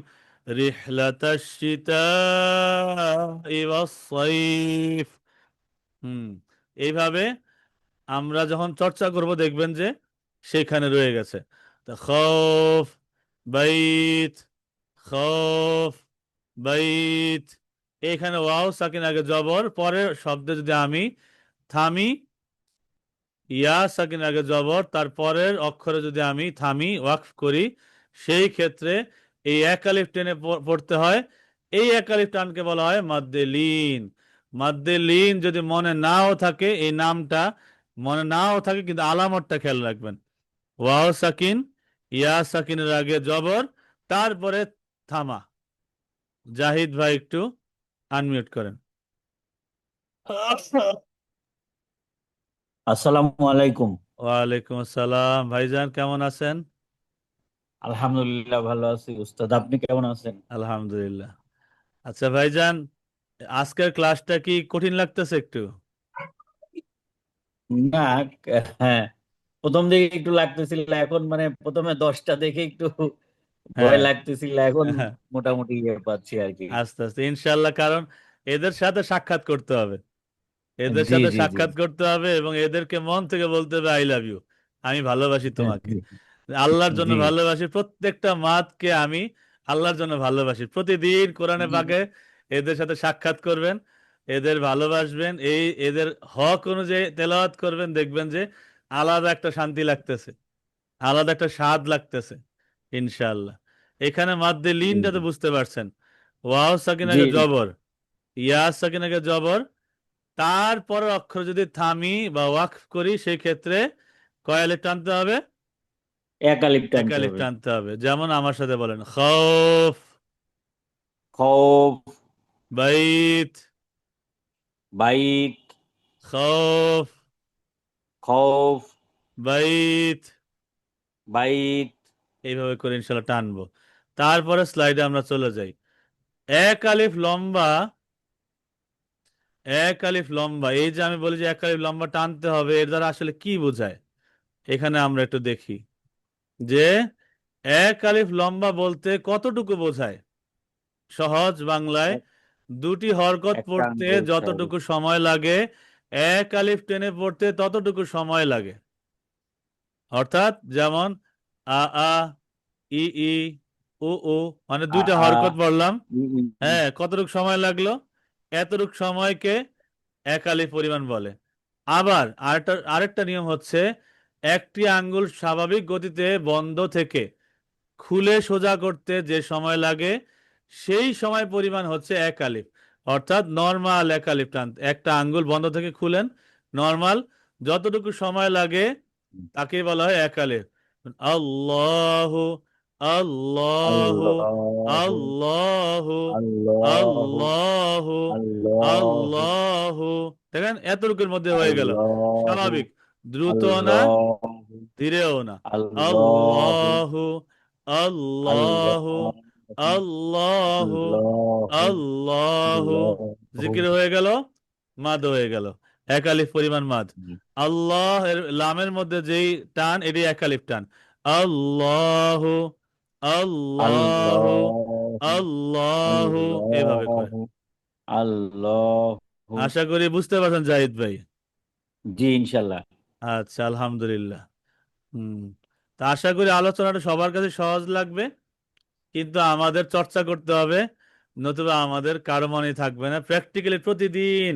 রিহলাতাশ শিতাই ওয়াস সাইফ। এইভাবে আমরা যখন চর্চা করব, দেখবেন যে সেখানে রয়ে গেছে। তা খৌফ, বাইত, খৌফ, বাইত। এখানে ওয়াও সাকিন আগে জবর, পরের শব্দে যদি আমি থামি, ইয়া সাকিন আগে জবর, তারপরের অক্ষরে যদি আমি থামি, ওয়াকফ করি, সেই ক্ষেত্রে এই এক আলিফ টেনে পড়তে হয়। এই এক আলিফ টানকে বলা হয় মাদ্দে লিন। মাদ্দে লিন যদি মনে নাও থাকে, এই নামটা মনে নাও থাকে, কিন্তু আলামতটা খেয়াল রাখবেন। ওয়াও সাকিন, ইয়া সাকিনের আগে জবর, তারপরে থামা। জাহিদ ভাই একটু আনমিউট করেন। আসসালামু আলাইকুম। ওয়ালাইকুম আসসালাম, ভাইজান কেমন আছেন? আলহামদুলিল্লাহ ভালো আছি উস্তাদ, আপনি কেমন আছেন? আলহামদুলিল্লাহ। আচ্ছা ভাইজান, আজকের ক্লাসটা কি কঠিন লাগতেছে একটু? না, হ্যাঁ, প্রথম দিকে একটু লাগতেছিল, এখন মানে প্রথমে 10টা দেখে একটু ভয় হ্যাঁ। লাগতেছিল, এখন মোটামুটি পাচ্ছি আর কি। আস্তে আস্তে ইনশাল্লাহ, কারণ এদের সাথে সাক্ষাৎ করতে হবে, এদের জি সাথে জি জি সাক্ষাৎ করতে হবে এবং এদেরকে মন থেকে বলতে হবে আই লাভ ইউ, আমি ভালোবাসি হ্যাঁ, তোমাকে, জি আল্লাহর জন্য জি ভালোবাসি, প্রত্যেকটা মাতকে আমি আল্লাহর জন্য ভালোবাসি। প্রতিদিন কোরআনে জি পাকে এদের সাথে সাক্ষাৎ করবেন, এদের ভালোবাসবেন, এদের হক অনুযায়ী তেলাওয়াত করবেন, দেখবেন যে আলাদা একটা শান্তি লাগতেছে, আলাদা একটা স্বাদ লাগতেছে ইনশাআল্লাহ। এখানে মাদ্দে লিনটা তো বুঝতে পারছেন, ওয়াও সাকিন জি আগে জবর, ইয়া সাকিন আগে জবর, তারপরের অক্ষর যদি থামি বা ওয়াকফ করি সেই ক্ষেত্রে কয় আলিফ টানতে হবে? এক আলিফ এক টানতে আলিফ হবে। টানতে হবে। যেমন আমার সাথে বলেন, খৌফ, খৌফ, বাইত, বাইত, খৌফ, খৌফ, বাইত, বাইত, এইভাবে করে ইনশাল্লাহ টানবো। তারপরে স্লাইডে আমরা চলে যাই। এক আলিফ লম্বা, এক আলিফ লম্বা, এই যে আমি বলি যে এক আলিফ লম্বা টানতে হবে, এর দ্বারা আসলে কি বোঝায় এখানে আমরা একটু দেখি যে এক আলিফ লম্বা বলতে কতটুকু বোঝায়। সহজ বাংলায় এক- দুটি হরকত একটা পড়তে আঙ্গুল চাই। যতটুকু সময় লাগে এক আলিফ টেনে পড়তে ততটুকু সময় লাগে। অর্থাৎ যেমন আ আ, ই ই, উ উ, মানে আ দুইটা আ হরকত পড়লাম, ই, ই, ই। হ্যাঁ, কতটুকু সময় লাগলো? এতটুকু সময়কে এক আলিফ পরিমাণ বলে। আবার আরেকটা নিয়ম হচ্ছে, একটি আঙ্গুল স্বাভাবিক গতিতে বন্ধ থেকে খুলে সোজা করতে যে সময় লাগে সেই সময় পরিমাণ হচ্ছে এক আলিফ। অর্থাৎ নর্মাল এক আলিফ টানতে, একটা আঙ্গুল বন্ধ থেকে খুলেন, নর্মাল যতটুকু সময় লাগে তাকে বলা হয় এক আলিফ। আল্লাহু, আল্লাহু, আল্লাহু, আল্লাহু, আল্লাহু, আল্লাহু, আল্লাহু, আল্লাহু, দেখেন এতটুকুর মধ্যে হয়ে গেল। আল্লাহু, স্বাভাবিক, দ্রুত না, আল্লাহু, ধীরেও না। আল্লাহু, আল্লাহু, আল্লাহু, আল্লাহু, আল্লাহু, আল্লাহু, আল্লাহু, আল্লাহু। জিকির হয়ে গেল, মাদ হয়ে গেল, এক আলিফ পরিমাণ মাদ। আল্লাহ এর লামের মধ্যে যেই টান, এটি এক আলিফ টান। আল্লাহু, আল্লাহু, আল্লাহু, আল্লাহু, এভাবে করে। আল্লাহু, আল্লাহু। আশা করি বুঝতে পারছেন জাহিদ ভাই। জি ইনশাল্লাহ। আচ্ছা, আলহামদুলিল্লাহ। হুম, তা আশা করি আলোচনাটা সবার কাছে সহজ লাগবে, কিন্তু আমাদের চর্চা করতে হবে, নতুবা আমাদের কারো মনে থাকবে না। প্র্যাকটিক্যালি প্রতিদিন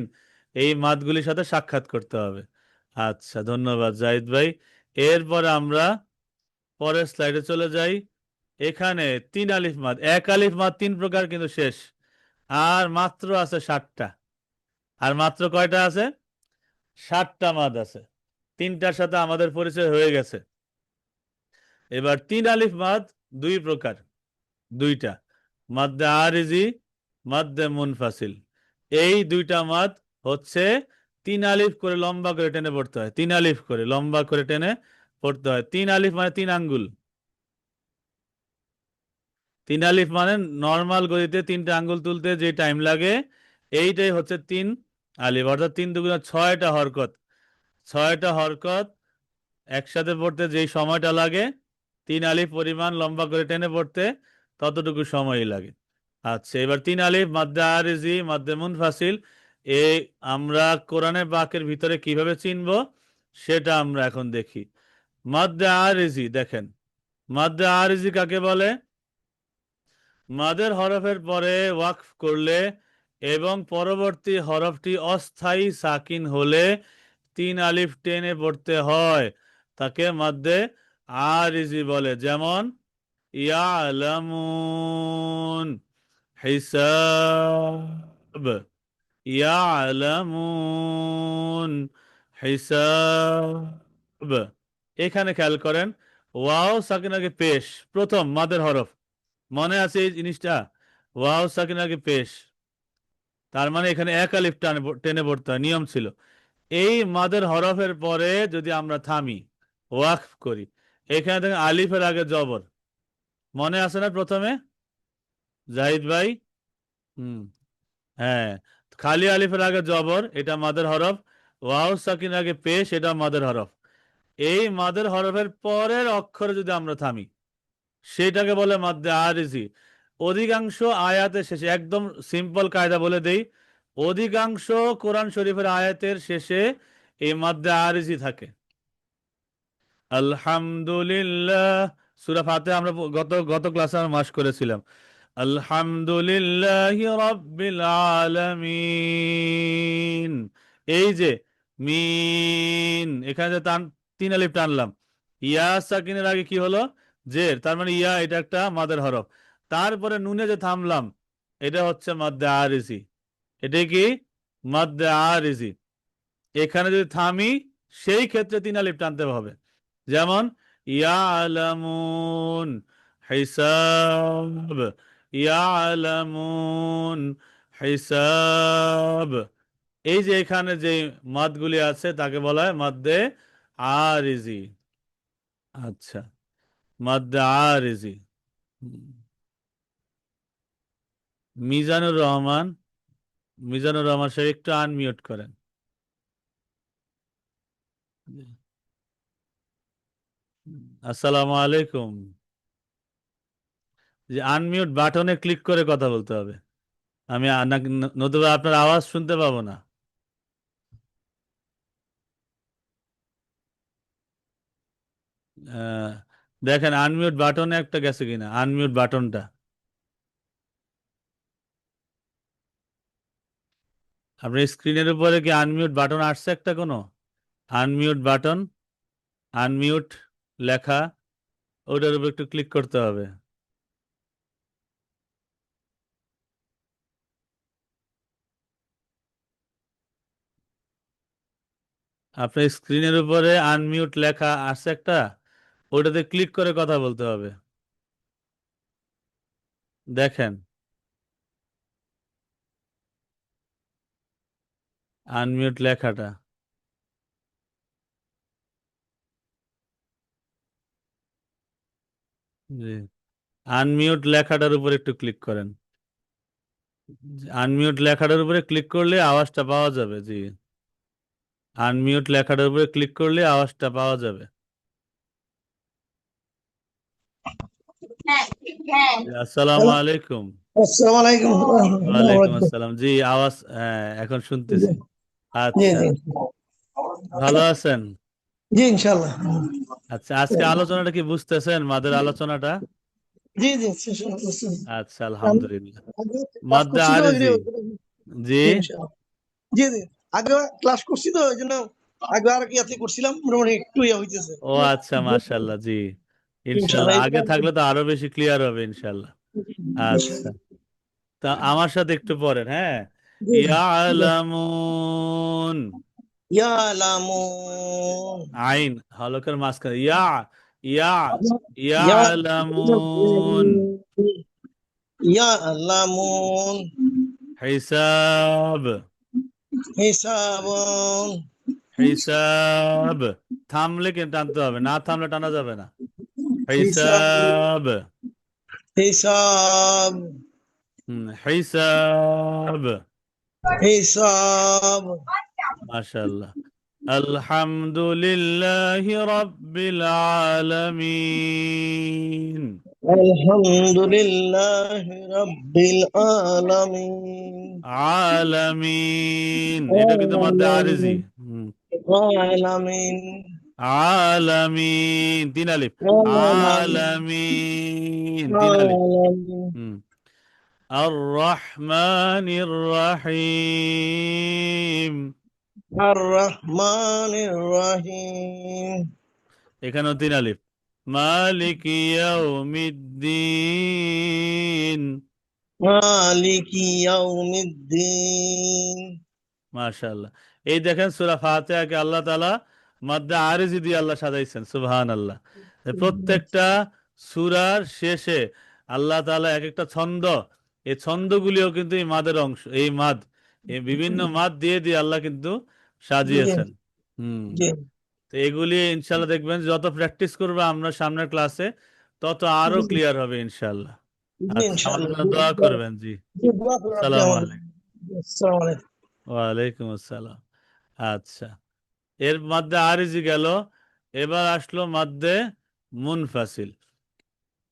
এই মাদগুলির সাথে সাক্ষাৎ করতে হবে। আচ্ছা, ধন্যবাদ জাহিদ ভাই। এরপরে আমরা পরের স্লাইডে চলে যাই। এখানে তিন আলিফ মাদ, এক আলিফ মাদ তিন প্রকার কিন্তু শেষ, আর মাত্র আছে 7টা। আর মাত্র কয়টা আছে? 7টা মাদ আছে। তিনটার সাথে আমাদের পরিচয় হয়ে গেছে। এবার তিন আলিফ মাদ দুই প্রকার, দুইটা, মাদ্দে আরিজি, মাদ্দে মুনফাসিল। এই দুইটা মাদ হচ্ছে তিন আলিফ করে লম্বা করে টেনে পড়তে হয়, তিন আলিফ করে লম্বা করে টেনে পড়তে হয়। তিন আলিফ মানে তিন আঙ্গুল, তিন আলিফ মানে নর্মাল গতিতে তিনটা আঙ্গুল তুলতে যে টাইম লাগে এইটাই হচ্ছে তিন আলিফ। অর্থাৎ তিন দুগুণা 6টা হরকত, 6টা হরকত একসাথে পড়তে যেই সময়টা লাগে, তিন আলিফ পরিমাণ লম্বা করে টেনে পড়তে ততটুকু সময়ই লাগে। আচ্ছা, এবার তিন আলিফ মাদ্দে আরিজি, মাদ্দে মুনফাসিল, এই আমরা কোরআনে পাকের ভিতরে কিভাবে চিনব সেটা আমরা এখন দেখি। মাদ্দে আরিজি দেখেন, মাদ্দে আরিজি কাকে বলে? মাদের হরফের পরে ওয়াকফ করলে এবং পরবর্তী হরফটি অস্থায়ী সাকিন হলে তিন আলিফ টেনে পড়তে হয়, তাকে মাদ্দে আরিজি বলে। যেমন ইয়ালামুন, হিসাব, ইয়ালামুন, হিসাব। এখানে খেয়াল করেন, ওয়াও সাকিন আগে পেশ, প্রথম মাদের হরফ, মনে আছে এই জিনিসটা? ওয়াও সাকিন আগে পেশ, তার মানে এখানে এক আলিফ টেনে পড়তে হয়, নিয়ম ছিল। এই মাদের হরফের পরে যদি আমরা থামি, ওয়াকফ করি, এখানে দেখেন আলিফের আগে জবর, মনে আছে না প্রথমে জাহিদ ভাই? হুম, হ্যাঁ, খালি আলিফের আগে জবর, এটা মাদের হরফ। ওয়াও সাকিন আগে পেশ, এটা মাদের হরফ। এই মাদের হরফের পরের অক্ষরে যদি আমরা থামি, সেটাকে বলে মাদ্দে আরিজি। অধিকাংশ আয়াতের শেষে, একদম সিম্পল কায়দা বলে দেই, অধিকাংশ কোরআন শরীফের আয়াতের শেষে এই মাদ্দে আরিজি থাকে। আলহামদুলিল্লাহ, সূরা ফাতিহা আমরা গত গত ক্লাসে আমরা মাস করেছিলাম। আলহামদুলিল্লাহি রাব্বিল আলামিন। এই যে মিন, এখানে যে তিন আলিফ টানলাম, ইয়া সাকিনের আগে কি হলো? জের, তার মানে ইয়া, এটা একটা মাদের হরফ। তারপরে নুনে যে থামলাম, এটা হচ্ছে মাদ্দে আরিজি। এটা কি? মাদ্দে আরিজি। এখানে যদি থামি, সেই ক্ষেত্রে তিন আলিফ টানতে হবে। যেমন ইয়ালামুন হিসাব, ইয়ালামুন হিসাব। এই যে এখানে যে মাদগুলি আছে তাকে বলা হয় মাদ্দে আরিজি। আচ্ছা, মাদ্দে আরিজি। মিজানুর রহমান, মিজানুর রহমান সাহেব একটু আনমিউট করেন। আসসালামু আলাইকুম। যে আনমিউট বাটনে ক্লিক করে কথা বলতে হবে। আমি নতুবা আপনার আওয়াজ শুনতে পাবো না। আহ, দেখেন আনমিউট বাটনে একটা গেছে কিনা, আনমিউট বাটনটা। আপনার স্ক্রিনের উপরে কি আনমিউট বাটন আসছে একটা কোনো? আনমিউট বাটন, আনমিউট লেখা, ওটার উপর একটু ক্লিক করতে হবে। আপনার স্ক্রিনের উপরে আনমিউট লেখা আসছে একটা, ওটাতে ক্লিক করে কথা বলতে হবে। দেখেন আনমিউট লেখাটা। জি, আনমিউট লেখাটার উপর একটু ক্লিক করেন। আনমিউট লেখাটার উপরে ক্লিক করলে আওয়াজটা পাওয়া যাবে। জি, আনমিউট লেখাটার উপরে ক্লিক করলে আওয়াজটা পাওয়া যাবে। আসসালামু আলাইকুম। আসসালামু আলাইকুম ওয়ালাইকুম আসসালাম। জি, আওয়াজ, হ্যাঁ, এখন শুনতেছি। জি আচ্ছা, জি ভালো আছেন? জি ইনশাআল্লাহ। আচ্ছা, আজকে আলোচনাটা কি বুঝতেছেন, মাদের আলোচনাটা? জি জি জি আচ্ছা, আলহামদুলিল্লাহ। ক্লাস মাদ্দে করছি তো ওই আরিজি। জি, জি ইনশাআল্লাহ। জি জি আগে ক্লাস করছি তো ওই জন্য আগে আর কি ইয়াতে করছিলাম, মোটামুটি একটু ইয়া হইতেছে। ও আচ্ছা, মাশাআল্লাহ। জি, ইনশাআল্লাহ ইনশাআল্লাহ আগে থাকলে তো আরো বেশি ক্লিয়ার হবে ইনশাআল্লাহ। আচ্ছা, তা আমার সাথে একটু পড়েন, হ্যাঁ। জি ইয়ালামুন, ইয়ালামুন আইন হলকের মাঝখানে ইয়া, ইয়া, ইয়া ইয়ালামুন ইয়ালামুন হিসাব, হিসাবুন হিসাব। থামলে কিন্তু টানতে হবে, না থামলে টানা যাবে না। হিসাব হিসাব, হিসাব হিসাব। হিসাব মাশাআল্লাহ। আলহামদুলিল্লাহি রাব্বিল আলামিন। আলহামদুলিল্লাহ রাব্বিল আলামিন আলামিন, এটা কিন্তু মধ্যে আরজি। আলামিন আলামিন, তিন আলিফ। আলামিন, তিন আলিফ। আলামিন হুম। আর রহমানির রহিম, আর রহমানির রহিম এখানেও তিন আলিফ। মালিক ইয়াউমিদ্দিন। মালিকি ইয়াউমিদ্দিন। মাশাআল্লাহ। এই দেখেন সূরা ফাতিহাকে আল্লাহ তাআলা মাদ্দে আরজি দিয়ে আল্লাহ সাজাইছেন, সুবহানাল্লাহ। প্রত্যেকটা সূরার শেষে আল্লাহ তাআলা এক একটা ছন্দ, এই ছন্দগুলিও কিন্তু এই মাদের অংশ, এই মাদ এই বিভিন্ন মাদ দিয়ে দিয়ে আল্লাহ কিন্তু জি সাজিয়েছেন। হুম জি তো এগুলি ইনশাল্লাহ দেখবেন যত প্র্যাকটিস করবো আমরা সামনের ক্লাসে তত আরো জি ক্লিয়ার হবে ইনশাল্লাহ। জি আচ্ছা আমাদের ইনশাআল্লাহ। জন্য দোয়া করবেন। জি জি, দোয়া করুন আপনি আসসালামু আমাদের। আলাইকুম। আসসালামু আলাইকুম। ওয়ালাইকুম আসসালাম। আচ্ছা এর মধ্যে আরিজি গেল, এবার আসলো মাদ্দে মুনফাসিল।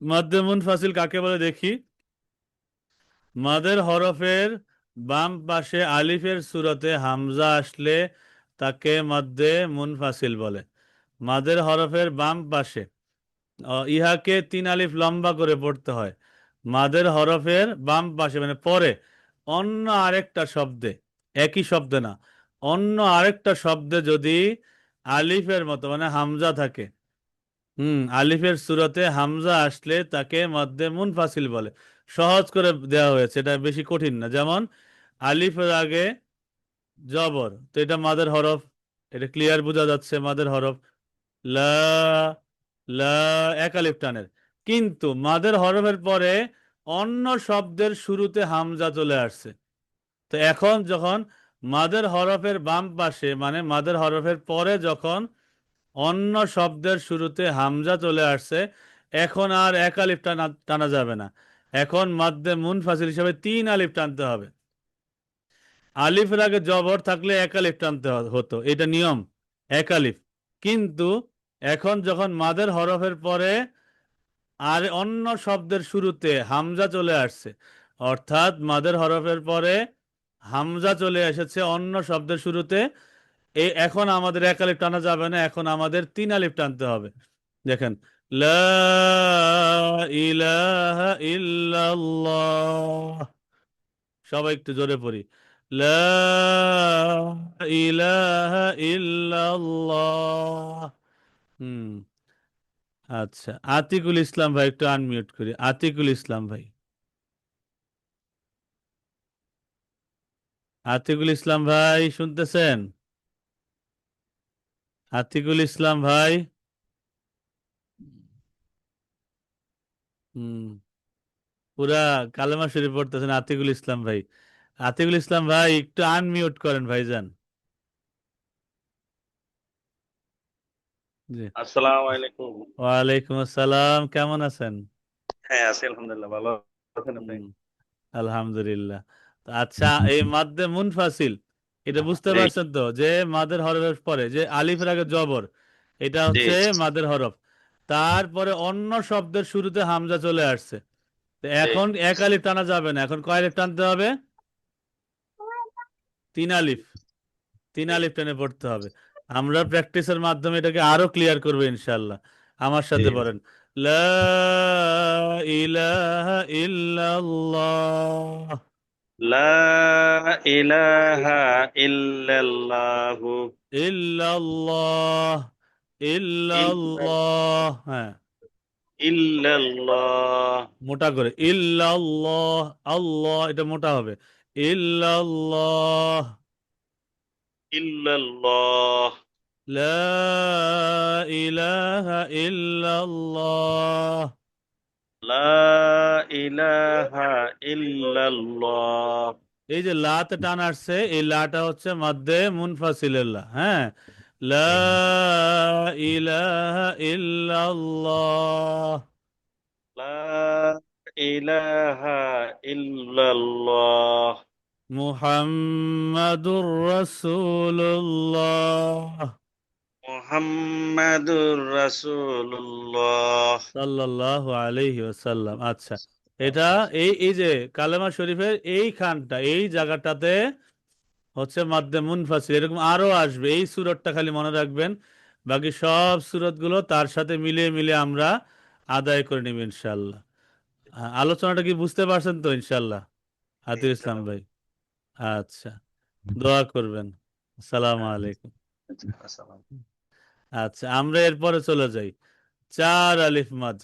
মাদ্দে মুনফাসিল কাকে বলে দেখি। মাদের হরফের বাম পাশে আলিফের সূরতে হামজা আসলে তাকে মাদ্দে মুনফাসিল বলে। মাদের হরফের বাম পাশে ইহাকে 3 আলিফ লম্বা করে পড়তে হয়। মাদের হরফের বাম পাশে মানে পরে অন্য আরেকটা শব্দে, একই শব্দে না, অন্য আরেকটা শব্দে যদি আলিফের মতো মানে হামজা থাকে, আলিফের সূরতে হামজা আসলে তাকে মাদ্দে মুনফাসিল বলে। সহজ করে দেওয়া হয়েছে, এটা বেশি কঠিন না। যেমন আলিফের আগে জবর, তো এটা মাদের হরফ, এটা ক্লিয়ার বোঝা যাচ্ছে মাদের হরফ। লা লা এক আলিফ টানের, কিন্তু মাদের হরফের পরে অন্য শব্দের শুরুতে হামজা চলে আসছে। তো এখন যখন মাদের হরফের বাম পাশে মানে মাদের হরফের পরে যখন অন্য শব্দের শুরুতে হামজা চলে আসছে, এখন আর এক আলিফ টানা টানা যাবে না। এখন মাদ্দে মুনফাসিল হিসাবে 3 আলিফ টানতে হবে। আলিফের আগে জবর থাকলে এক আলিফ টানতে হতো, এটা নিয়ম, এক আলিফ। কিন্তু এখন যখন মাদের হরফের পরে আর অন্য শব্দের শুরুতে হামজা চলে আসছে, অর্থাৎ মাদের হরফের পরে হামজা চলে এসেছে অন্য শব্দের শুরুতে, এখন আমাদের এক আলিফ টানা যাবে না, এখন আমাদের 3 আলিফ টানতে হবে। দেখেন লা ইলাহা ইল্লাল্লাহ, সবাই একটু জোরে পড়ি। লা ইলাহা ইল্লাল্লাহ। হুম আচ্ছা আতিকুল ইসলাম ভাই একটু আনমিউট করি। আতিকুল ইসলাম ভাই, আতিকুল ইসলাম ভাই শুনতেছেন? আতিকুল ইসলাম ভাই। হুম পুরা কালেমা শরীফ পড়তেছেন আতিকুল ইসলাম ভাই। আতিকুল ইসলাম ভাই একটু আনমিউট করেন ভাইজান। জি আসসালামু আলাইকুম। ওয়ালাইকুম আসসালাম, কেমন আছেন? হ্যাঁ আছি আলহামদুলিল্লাহ, ভালো আছেন আপনি? হুম আলহামদুলিল্লাহ। তো আচ্ছা এই মাদ্দে মুনফাসিল এটা বুঝতে জি পারছেন তো, যে মাদের হরফের পরে যে আলিফের আগে জবর, এটা জি হচ্ছে মাদের হরফ, তারপরে অন্য শব্দের শুরুতে হামজা চলে আসছে। তো জি এখন এক আলিফ টানা যাবে না, এখন কয় আলিফ টানতে হবে? 3 আলিফ, 3 জি আলিফ টেনে পড়তে হবে। আমরা প্র্যাকটিসের মাধ্যমে এটাকে আরো ক্লিয়ার করবো ইনশাল্লাহ। আমার জি সাথে পড়েন লা ইলাহা ইল্লাল্লাহ। লা ইলাহা ইল্লাল্লাহু ইল্লাল্লাহ, ইল্লা- ইল্লাল্লাহ, হ্যাঁ ইল্লাল্লাহ মোটা করে ইল্লাল্লাহ, আল্লাহ এটা মোটা হবে। ইল্লাল্লাহ, ইল্লাল্লাহ লা ইলাহা ইল্লাল্লাহ। লা ইলাহা ইল্লাল্লাহ এই যে লাতে টান আসছে, এই লাটা হচ্ছে মাদ্দে মুনফাসিলের লা। হ্যাঁ লা ইলাহা ইল্লাল্লাহ লা ইলাহা ইল্লাল্লাহ মুহাম্মাদুর রাসূলুল্লাহ মুহাম্মাদুর রাসূলুল্লাহ। সাল্লাল্লাহু আলাইহি ওয়াসাল্লাম। আচ্ছা এটা এই এই যে কালেমা শরীফের এই খানটা এই জায়গাটাতে হচ্ছে মাদ্দে মুনফাসিল। এরকম আরো আসবে, এই সূরতটা খালি মনে রাখবেন, বাকি সব সূরতগুলো তার সাথে মিলিয়ে মিলিয়ে আমরা আদায় করে নিব ইনশাআল্লাহ। আলোচনাটা কি বুঝতে পারছেন তো ইনশাআল্লাহ? হাতির ইসলাম ভাই আচ্ছা দোয়া করবেন। আসসালামু আলাইকুম। আসসালাম। আচ্ছা আমরা এরপরে চলে যাই 4 আলিফ মাদ।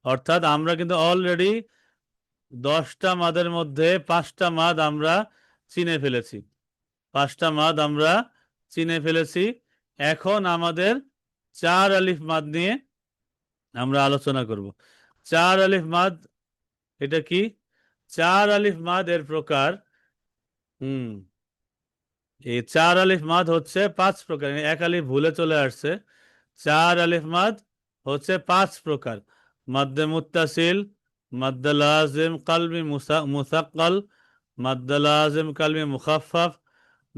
অর্থাৎ আমরা কিন্তু অলরেডি 10টা মাদের মধ্যে 5টা মাদ আমরা চিনে ফেলেছি, 5টা মাদ আমরা চিনে ফেলেছি। এখন আমাদের 4 আলিফ মাদ নিয়ে আমরা আলোচনা করব। 4 আলিফ মাদ এটা কি? 4 আলিফ মাদ এর প্রকার। হুম এই 4 আলিফ মাদ হচ্ছে 5 প্রকার, এক আলিফ ভুলে চলে আসছে। 4 আলিফ মাদ হচ্ছে 5 প্রকার: মাদ্দে মুত্তাসিল, মাদ্দে লাজিম কলমি মুসাক্কাল, মাদ্দে লাজিম কলমি মুখাফফাফ,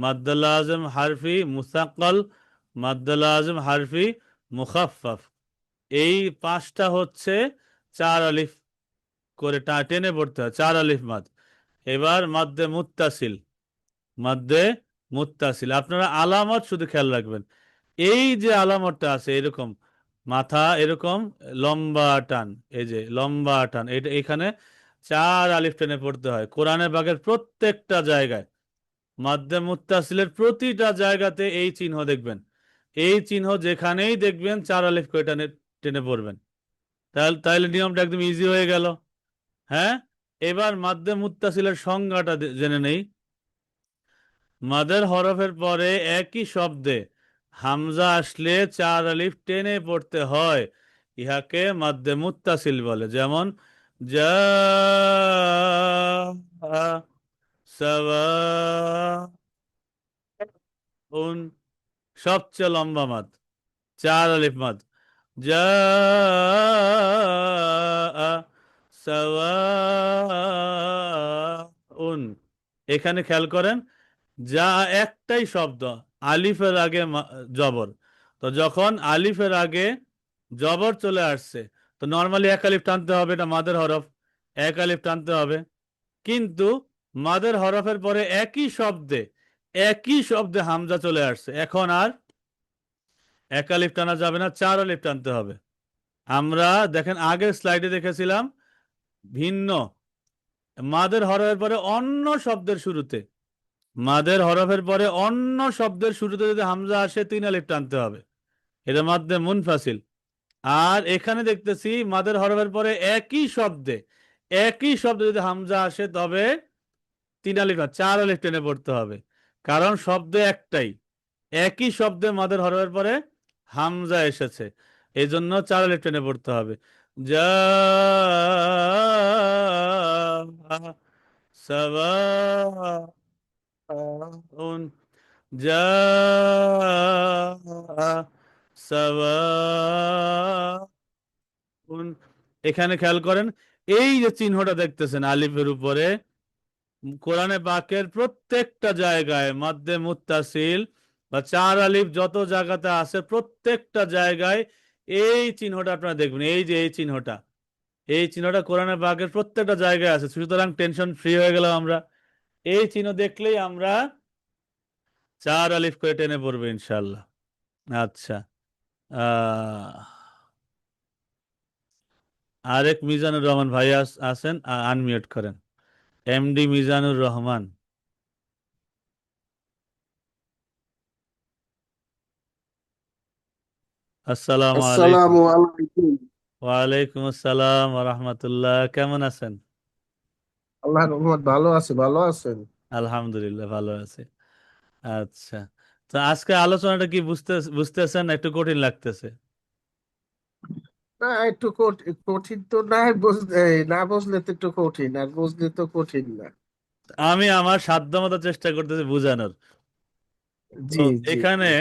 মাদ্দে লাজিম হারফি মুসাক্কাল, মাদ্দে লাজিম হারফি মুখাফফাফ। এই 5টা হচ্ছে 4 আলিফ করে টেনে পড়তে হয়, 4 আলিফ মাদ। এবার মাদ্দে মুত্তাসিল, মাদ্দে মুত্তাসিল আপনারা আলামত শুধু খেয়াল রাখবেন। এই যে আলামতটা আছে এরকম, মাথা এরকম লম্বা টান, এই যে লম্বা টান, এটা এখানে 4 আলিফ টেনে পড়তে হয় কোরআনে পাকের প্রত্যেকটা জায়গায়। মাদ্দে মুত্তাসিলের প্রতিটা জায়গাতে এই চিহ্ন দেখবেন। এই চিহ্ন যেখানেই দেখবেন 4 আলিফ করে টেনে টেনে পড়বেন। তাহলে নিয়মটা একদম ইজি হয়ে গেল। হ্যাঁ, এবার মাদ্দে মুত্তাসিলের সংজ্ঞাটা জেনে নেই। মাদের হরফের পরে একই শব্দে হামজা আসলে 4 আলিফ টেনে পড়তে হয়, ইহাকে মাদ্দে মুত্তাসিল বলে। যেমন জা, সাওয়াউন, সবচেয়ে লম্বা মাদ, 4 আলিফ মাদ। জা, সাওয়াউন। এখানে খেয়াল করেন, যা একটাই শব্দ, আলিফের আগে জবর। তো যখন আলিফের আগে জবর চলে আসছে, তো নর্মালি এক আলিফ টানতে হবে, এটা মাদের হরফ, এক আলিফ টানতে হবে। কিন্তু মাদের হরফের পরে একই শব্দে হামজা চলে আসছে, এখন আর এক আলিফ টানা যাবে না, 4 আলিফ টানতে হবে। আমরা দেখেন আগের স্লাইডে দেখেছিলাম ভিন্ন মাদের হরফের পরে অন্য শব্দের শুরুতে, মাদের হরফের পরে অন্য শব্দের শুরুতে যদি হামজা আসে 3 আলিফ টানতে হবে, এটা মাদ্দে মুনফাসিল। আর এখানে দেখতেছি মাদের হরফের পরে একই শব্দে যদি হামজা আসে তবে 3 আলিফ 4 আলিফ টেনে পড়তে হবে, কারণ শব্দ একটাই, একই শব্দে মাদের হরফের পরে হামজা এসেছে, এই জন্য 4 আলিফ টেনে পড়তে হবে। যা, সাওয়াউন, যা, সাওয়াউন। এখানে খেয়াল করেন, এই যে চিহ্নটা দেখতেছেন আলিফের উপরে, কোরআনে পাকের প্রত্যেকটা জায়গায় মাদ্দে মুত্তাসিল বা 4 আলিফ যত জায়গাতে আছে প্রত্যেকটা জায়গায় এই চিহ্নটা আপনারা দেখবেন। এই যে এই চিহ্নটা কোরআনে পাকের প্রত্যেকটা জায়গায় আছে, সুতরাং টেনশন ফ্রি হয়ে গেলাম আমরা। এই চিহ্ন দেখলেই আমরা 4 আলিফ করে টেনে পড়বে ইনশাল্লাহ। আচ্ছা, আরেক মিজানুর রহমান ভাই আছেন, আনমিউট করেন। এমডি মিজানুর রহমান। আসসালামু আলাইকুম। আসসালামু আলাইকুম। ওয়ালাইকুম আসসালাম ওয়া রাহমাতুল্লাহ। কেমন আছেন? আল্লাহর রহমত, ভালো আছে, ভালো আছেন? আলহামদুলিল্লাহ ভালো আছি। আচ্ছা, তো আজকে আলোচনাটা কি বুঝতেছেন? একটু কঠিন লাগতেছে। না, একটু কঠিন তো না, বুঝতে না বুঝলে তো একটু কঠিন, আর বুঝলে তো কঠিন না। আমি আমার সাধ্যমতো চেষ্টা করতেছি বোঝানোর। তো জি জি এখানে জি।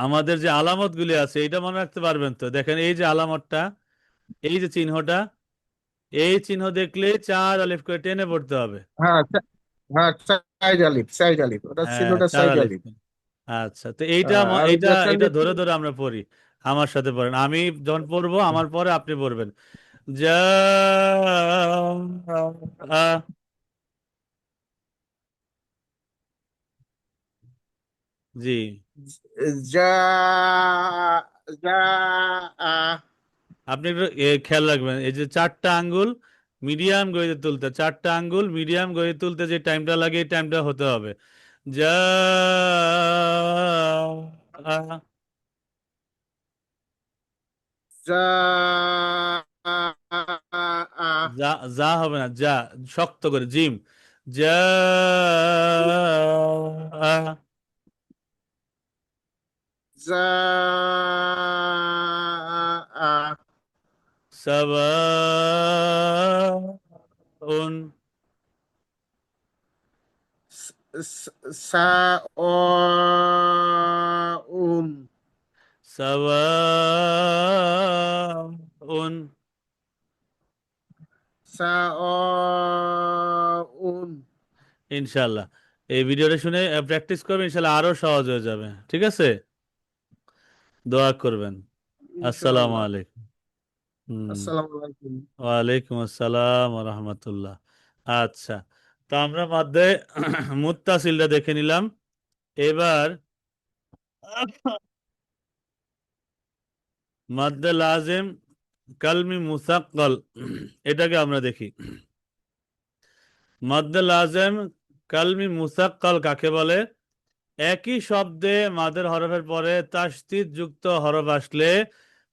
আমাদের যে আলামতগুলি আছে এটা মনে রাখতে পারবেন তো? দেখেন এই যে আলামতটা, এই যে চিহ্নটা, এই চিহ্ন দেখলে 4 আলিফ করে টেনে পড়তে হবে। হ্যাঁ হ্যাঁ, সাইড আলিফ, ওটা হ্যাঁ, চিহ্নটা 4 সাইড আলিফ। আলিফ। আচ্ছা, তো এইটা আর এইটা যেখানে এটা ধরে ধরে আমরা পড়ি, আমার সাথে পড়েন। আমি যখন পড়বো আমার পরে আপনি পড়বেন। যা, জি, যা যা আপনি একটু খেয়াল রাখবেন, এই যে 4টা আঙ্গুল মিডিয়াম গতিতে তুলতে, 4টা আঙ্গুল মিডিয়াম গতিতে তুলতে যে টাইমটা লাগে এই টাইমটা হতে হবে। যা, যা যা, যা হবে না, যা শক্ত করে জিম। যা, যা সাবাউন, সাওয়াউন সাওয়াউন সাওয়াউন ইনশাল্লাহ এই ভিডিওটা শুনে প্র্যাকটিস করবেন, ইনশাল্লাহ আরো সহজ হয়ে যাবে। ঠিক আছে, দোয়া করবেন। আসসালামু ইনশাআল্লাহ। আলাইকুম। আসসালামু আলাইকুম। ওয়ালাইকুম আসসালাম ওয়া রাহমাতুল্লাহ। আচ্ছা, তো আমরা মাদ্দে মুত্তাসিলটা দেখে নিলাম। এবার মাদ্দে লাজিম কালমি মুসাক্কাল, এটাকে আমরা দেখি। মাদ্দে লাজিম কালমি মুসাক্কাল কাকে বলে? একই শব্দে মাদের হরফের পরে তাসদিদ যুক্ত হরফ আসলে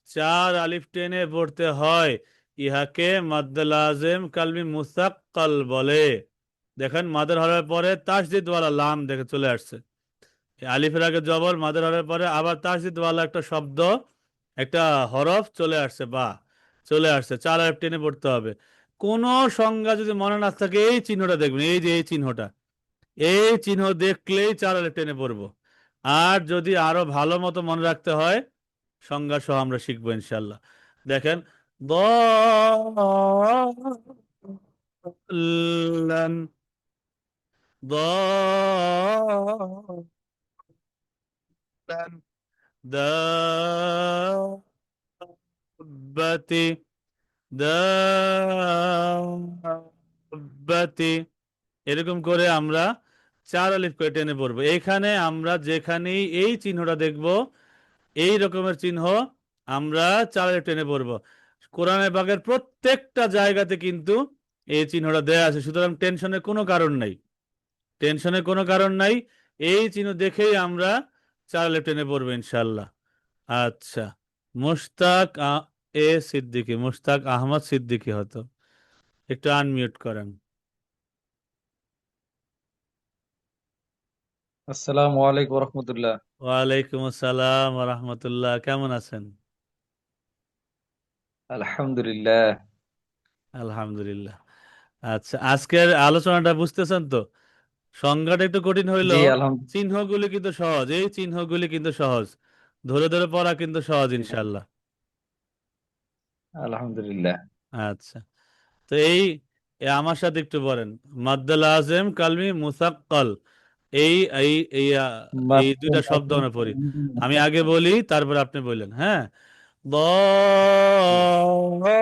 4 আলিফ টেনে পড়তে হয়, ইহাকে মাদ্দে লাজিম কালমি মুসাক্কাল বলে। দেখেন মাদের হরফের পরে তাসদিদ ওয়ালা লাম দেখে চলে আসছে, এই আলিফের আগে জবর, মাদের হরফের পরে আবার তাসদিদ ওয়ালা একটা শব্দ, একটা হরফ চলে আসছে, বা চলে আসছে, 4 আলিফ টেনে পড়তে হবে। কোন সংজ্ঞা যদি মনে না থাকে এই চিহ্নটা দেখবেন, এই যে এই চিহ্নটা, এই চিহ্ন দেখলেই 4 আলিফ টেনে পড়বো। আর যদি আরো ভালো মতো মনে রাখতে হয় সংজ্ঞা সহ আমরা শিখবো ইনশাল্লাহ। দেখেন ضالًا ضالًا دابة দাব্বাতি, এরকম করে আমরা 4 আলিফ করে টেনে পড়বো। এখানে আমরা যেখানেই এই চিহ্নটা দেখব, এই রকমের চিহ্ন আমরা 4 আলিফ টেনে পড়বো। কোরআনে পাকের প্রত্যেকটা জায়গাতে কিন্তু এই চিহ্নটা দেয়া আছে, সুতরাং টেনশনের কোনো কারণ নাই, টেনশনের কোনো কারণ নাই। এই চিহ্ন দেখেই আমরা 4 আলিফ টেনে পড়বো ইনশাল্লাহ। আচ্ছা, মুশতাক সিদ্দিকী, মুশতাক আহমদ সিদ্দিকী হতো, একটু আনমিউট করেন। আসসালামু আলাইকুম রহমতুল্লাহ। ওয়ালাইকুম আসসালাম ওয়া রাহমাতুল্লাহ, কেমন আছেন? আলহামদুলিল্লাহ। আলহামদুলিল্লাহ। আচ্ছা, আজকের আলোচনাটা বুঝতেছেন তো? সংজ্ঞাটা একটু কঠিন জি হইলেও আলহামদুলিল্লাহ। চিহ্নগুলি কিন্তু সহজ, এই চিহ্নগুলি কিন্তু সহজ, ধরে ধরে পড়া কিন্তু সহজ জি, ইনশাল্লাহ। আলহামদুলিল্লাহ। আচ্ছা, তো এই আমার সাথে একটু বলেন, মাদ্দুল আজম কালমি মুসাক্কাল, এই এই এই এই দুইটা শব্দ আমরা পড়ি। আমি আগে বলি, তারপর আপনি বললেন, হ্যাঁ। ضالًا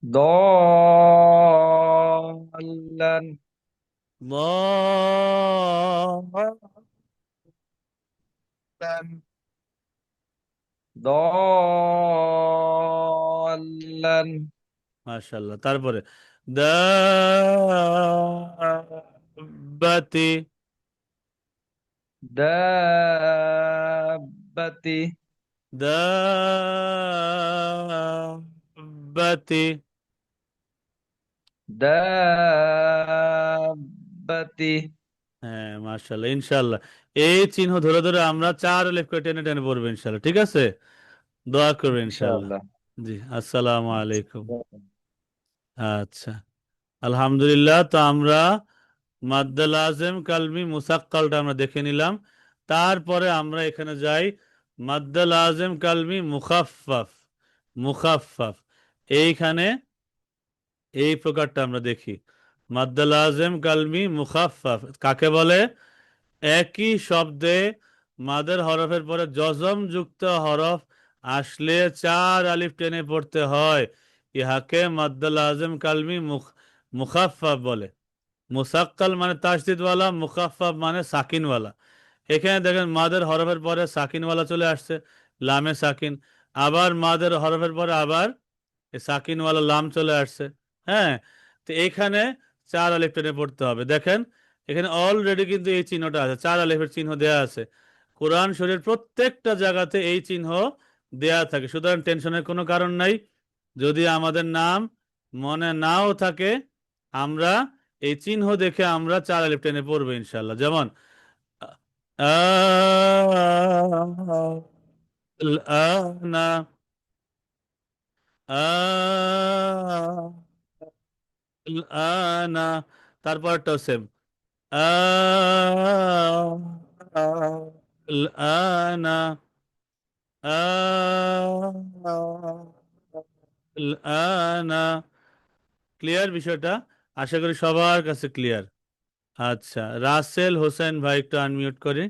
দলান ضالًا দলান মাশাআল্লাহ। তারপরে দাব্বাতি দাব্বাতি দাব্বাতি দাব্বাতি। হ্যাঁ, মাশাআল্লাহ, ইনশাআল্লাহ এই চিহ্ন ধরে ধরে আমরা 4 আলিফ করে টেনে টেনে পড়বো ইনশাআল্লাহ। ঠিক আছে, দোয়া করবেন ইনশাআল্লাহ। ইনশাআল্লাহ। জি, আসসালামু আলাইকুম। আচ্ছা, আলহামদুলিল্লাহ। তো আমরা মাদ্দে লাজিম কালমি মুসাক্কালটা আমরা দেখে নিলাম। তারপরে আমরা এখানে যাই মাদ্দে লাজিম কালমি মুখাফফাফ। মুখাফফাফ এইখানে এই প্রকারটা আমরা দেখি, মাদ্দে লাজিম কালমি মুখাফফাফ কাকে বলে? একই শব্দে মাদের হরফের পরে জজম যুক্ত হরফ আসলে 4 আলিফ টেনে পড়তে হয়, ইহাকে মাদ্দে লাজিম কালমি মুখাফফাফ বলে। মুসাক্কাল মানে তাসদিদওয়ালা, মুখাফফাফ মানে সাকিনওয়ালা। এখানে দেখেন মাদের হরফের পরে সাকিনওয়ালা চলে আসছে, লামে সাকিন, আবার মাদের হরফের পরে আবার এই সাকিনওয়ালা লাম চলে আসছে। হ্যাঁ, তো এখানে 4 আলিফ টেনে পড়তে হবে। দেখেন এখানে অলরেডি কিন্তু এই চিহ্নটা আছে, 4 আলিফের চিহ্ন দেয়া আছে। কোরআন শরীফের প্রত্যেকটা জায়গাতে এই চিহ্ন দেয়া থাকে, সুতরাং টেনশনের কোনো কারণ নাই। যদি আমাদের নাম মনে নাও থাকে, আমরা এই চিহ্ন দেখে আমরা 4 আলিফ টেনে পড়বো ইনশাল্লাহ। যেমন আনা আনা, তারপরটাও সেম, আনা, আনা। ক্লিয়ার বিষয়টা? আশা করি সবার কাছে ক্লিয়ার। আচ্ছা, রাসেল হোসেন ভাই একটু আনমিউট করি।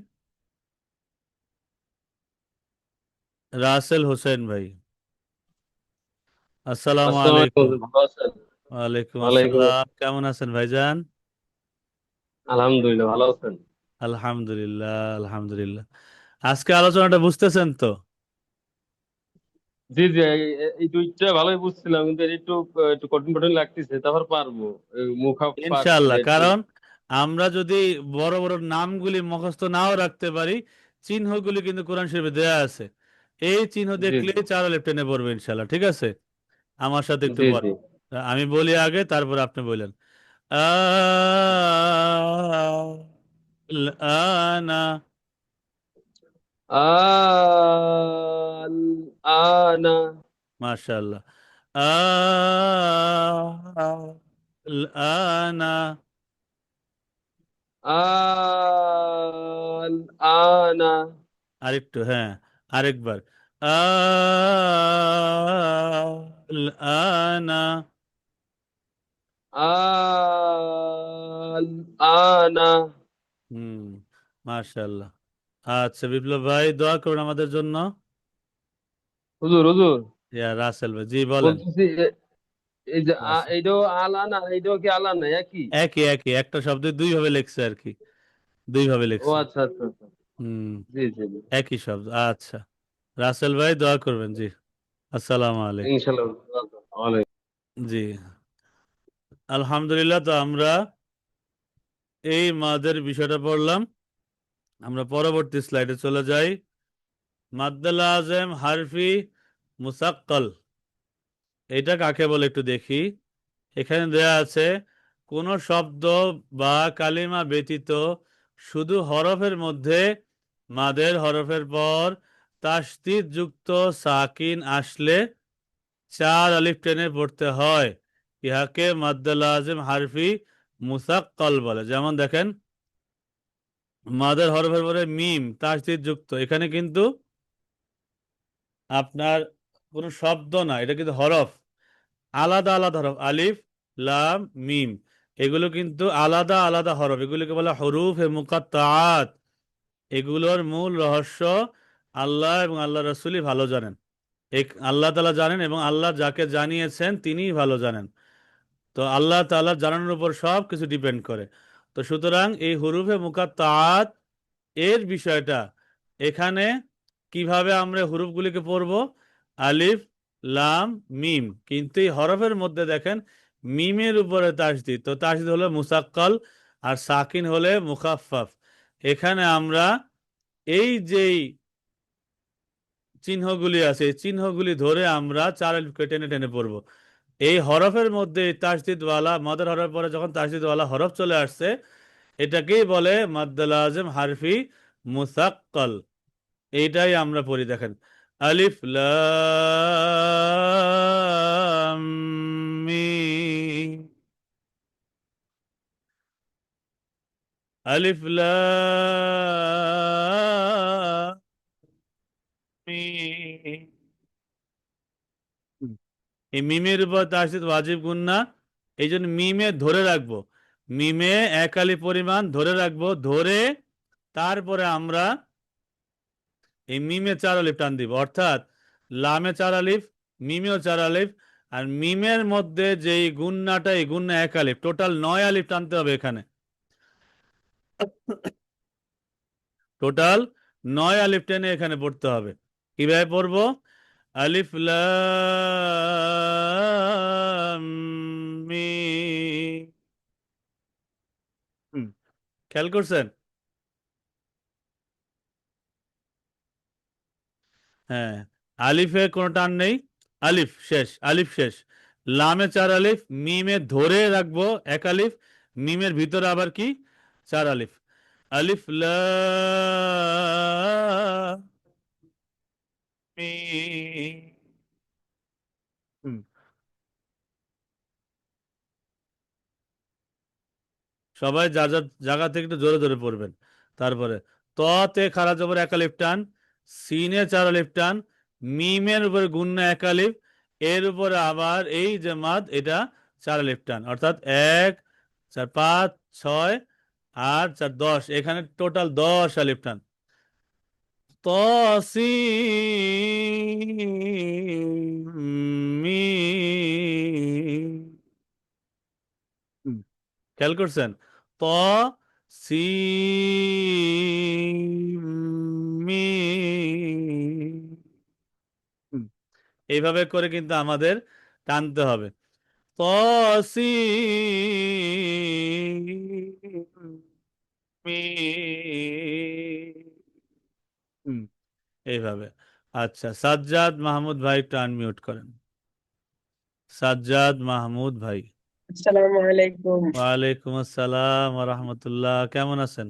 রাসেল হোসেন ভাই, আসসালামু আসসালামু আলাইকুম। আলাইকুম, ভালো আছেন? ওয়ালাইকুম ওয়ালাইকুম আসসালাম, কেমন আছেন ভাইজান? আলহামদুলিল্লাহ, ভালো আছেন? আলহামদুলিল্লাহ, আলহামদুলিল্লাহ। আজকে আলোচনাটা বুঝতেছেন তো? জি জি, এই দুইটা ভালোই বুঝছিলাম, কিন্তু এটা একটু একটু কঠিন কঠিন লাগতেছে, তারপর পারবো। মুখা পারছি ইনশাআল্লাহ, আর কি। কারণ আমরা যদি বড় বড় নামগুলি মুখস্থ নাও রাখতে পারি, চিহ্নগুলি কিন্তু কোরআন শরীফে দেয়া আছে। এই চিহ্ন জি দেখলে জি চার আলিফ টেনে পড়বে ইনশাআল্লাহ। ঠিক আছে, আমার সাথে একটু জি জি। পড়েন। আমি বলি আগে, তারপর আপনি বললেন। আনা, আল আনা মাশাআল্লাহ। আনা, আল আনা আরেকটু, হ্যাঁ, আরেকবার। আনা, আল আনা। হুম, মাশাআল্লাহ। আচ্ছা বিপ্লব ভাই, দোয়া করুন আমাদের জন্য। হুজুর হুজুর, ইয়া রাসেল ভাই, জি বলেন। বলতেছি এই যে রাসেল, এইটাও আল আনা, এইটাও কি আল আনা একই? একই একই, একটা শব্দ দুই ভাবে লেখছে আর কি, দুই ভাবে ও লেখছে। আচ্ছা আচ্ছা আচ্ছা। হুম, জি জি জি, একই শব্দ। আচ্ছা, রাসেল ভাই দোয়া করবেন, জি। আসসালামু আলাইকুম। ইনশাল্লাহ। ওয়ালাইকুম। জি, আলহামদুলিল্লাহ। তো আমরা এই মাদের বিষয়টা পড়লাম। আমরা পরবর্তী স্লাইডে চলে যাই। মাদ্দে লাজেম হারফি মুসাক্কাল, এটা কাকে বলে একটু দেখি। এখানে দেয়া আছে, কোন শব্দ বা কালিমা ব্যতীত শুধু হরফের মধ্যে মাদের হরফের পর তাসদীদ যুক্ত সাকিন আসলে চার আলিফ টেনে পড়তে হয়। ইহাকে মাদ্দে লাজেম হারফি মুসাক্কাল বলে। যেমন দেখেন, মাদের হরফের পরে মিম তাসদীদ যুক্ত, এখানে কিন্তু আপনার কোনো শব্দ না, এটা কিন্তু হরফ, আলাদা আলাদা হরফ, আলিফ লাম মিম, এগুলো কিন্তু আলাদা আলাদা হরফ, এগুলোকে বলা হরুফ এ মুকাত্তাআত। এগুলোর মূল রহস্য আল্লাহ এবং আল্লাহ রাসূলই ভালো জানেন। আল্লাহ তাআলা জানেন এবং আল্লাহ যাকে জানিয়েছেন তিনিই ভালো জানেন। তো আল্লাহ তাআলা জানানোর উপর সব কিছু ডিপেন্ড করে। তো সুতরাং এই হুরুফে মুকাত্তাআত এর বিষয়টা এখানে, কিভাবে আমরা হুরুফগুলিকে পড়ব, আলিফ লাম মিম, কিন্তু এই হরফের মধ্যে দেখেন মিমের উপরে তাসদীদ, তো তাসদীদ হলে মুসাক্কাল আর সাকিন হলে মুখাফফাফ। এখানে আমরা এই যেই চিহ্নগুলি আছে, এই চিহ্নগুলি ধরে আমরা চার আলিফকে টেনে টেনে পড়ব। এই হরফের মধ্যে তাসদীদওয়ালা, মাদের হরফের পরে যখন তাসদীদওয়ালা হরফ চলে আসছে, এটাকেই বলে মাদ্দে লাজেম হারফি মুসাক্কাল। এইটাই আমরা পড়ি, দেখেন, আলিফ লাম মিম, আলিফ লাম মিম। এই মিমের উপর তাসদীদ ওয়াজিব গুন্না, এই জন্য মিমে ধরে রাখবো, মিমে এক আলিফ পরিমাণ ধরে রাখবো, ধরে তারপরে আমরা এই মিমে চার আলিফ টান দিব, অর্থাৎ লামে চার আলিফ, মিমেও চার আলিফ, আর মিমের মধ্যে যেই গুন্নাটা, এই গুন্না এক আলিফ, টোটাল 9 আলিফ টানতে হবে এখানে। টোটাল 9 আলিফ টেনে এখানে পড়তে হবে। কিভাবে পড়বো? আলিফ লাম মিম। খেয়াল করছেন? হ্যাঁ, আলিফে কোনো টান নেই, আলিফ শেষ, আলিফ শেষ। লামে চার আলিফ, মিমে ধরে রাখবো এক আলিফ, মিমের ভিতরে আবার কি চার আলিফ। আলিফ লাম মিম। হুম, সবাই যার যার জায়গা থেকে একটু জোরে জোরে পড়বেন। তারপরে ত তে খাড়া জবর এক আলিফ টান, সিনে 4 আলিফ টান, মিমের উপরে গুন্না এক আলিফ, এর উপরে আবার এই যে মাদ এটা 4 আলিফ টান, অর্থাৎ 1 4 5 6 8 4 10, এখানে টোটাল 10 আলিফ টান। হুম, খেয়াল করছেন? ত সি হুম, এইভাবে করে কিন্তু আমাদের টানতে হবে। ত সি হুম, এইভাবে। আচ্ছা, সাজ্জাদ মাহমুদ ভাই একটু আনমিউট করেন। সাজ্জাদ মাহমুদ ভাই। আসসালামু আলাইকুম। ওয়ালাইকুম আসসালাম ওয়া রাহমাতুল্লাহ, কেমন আছেন?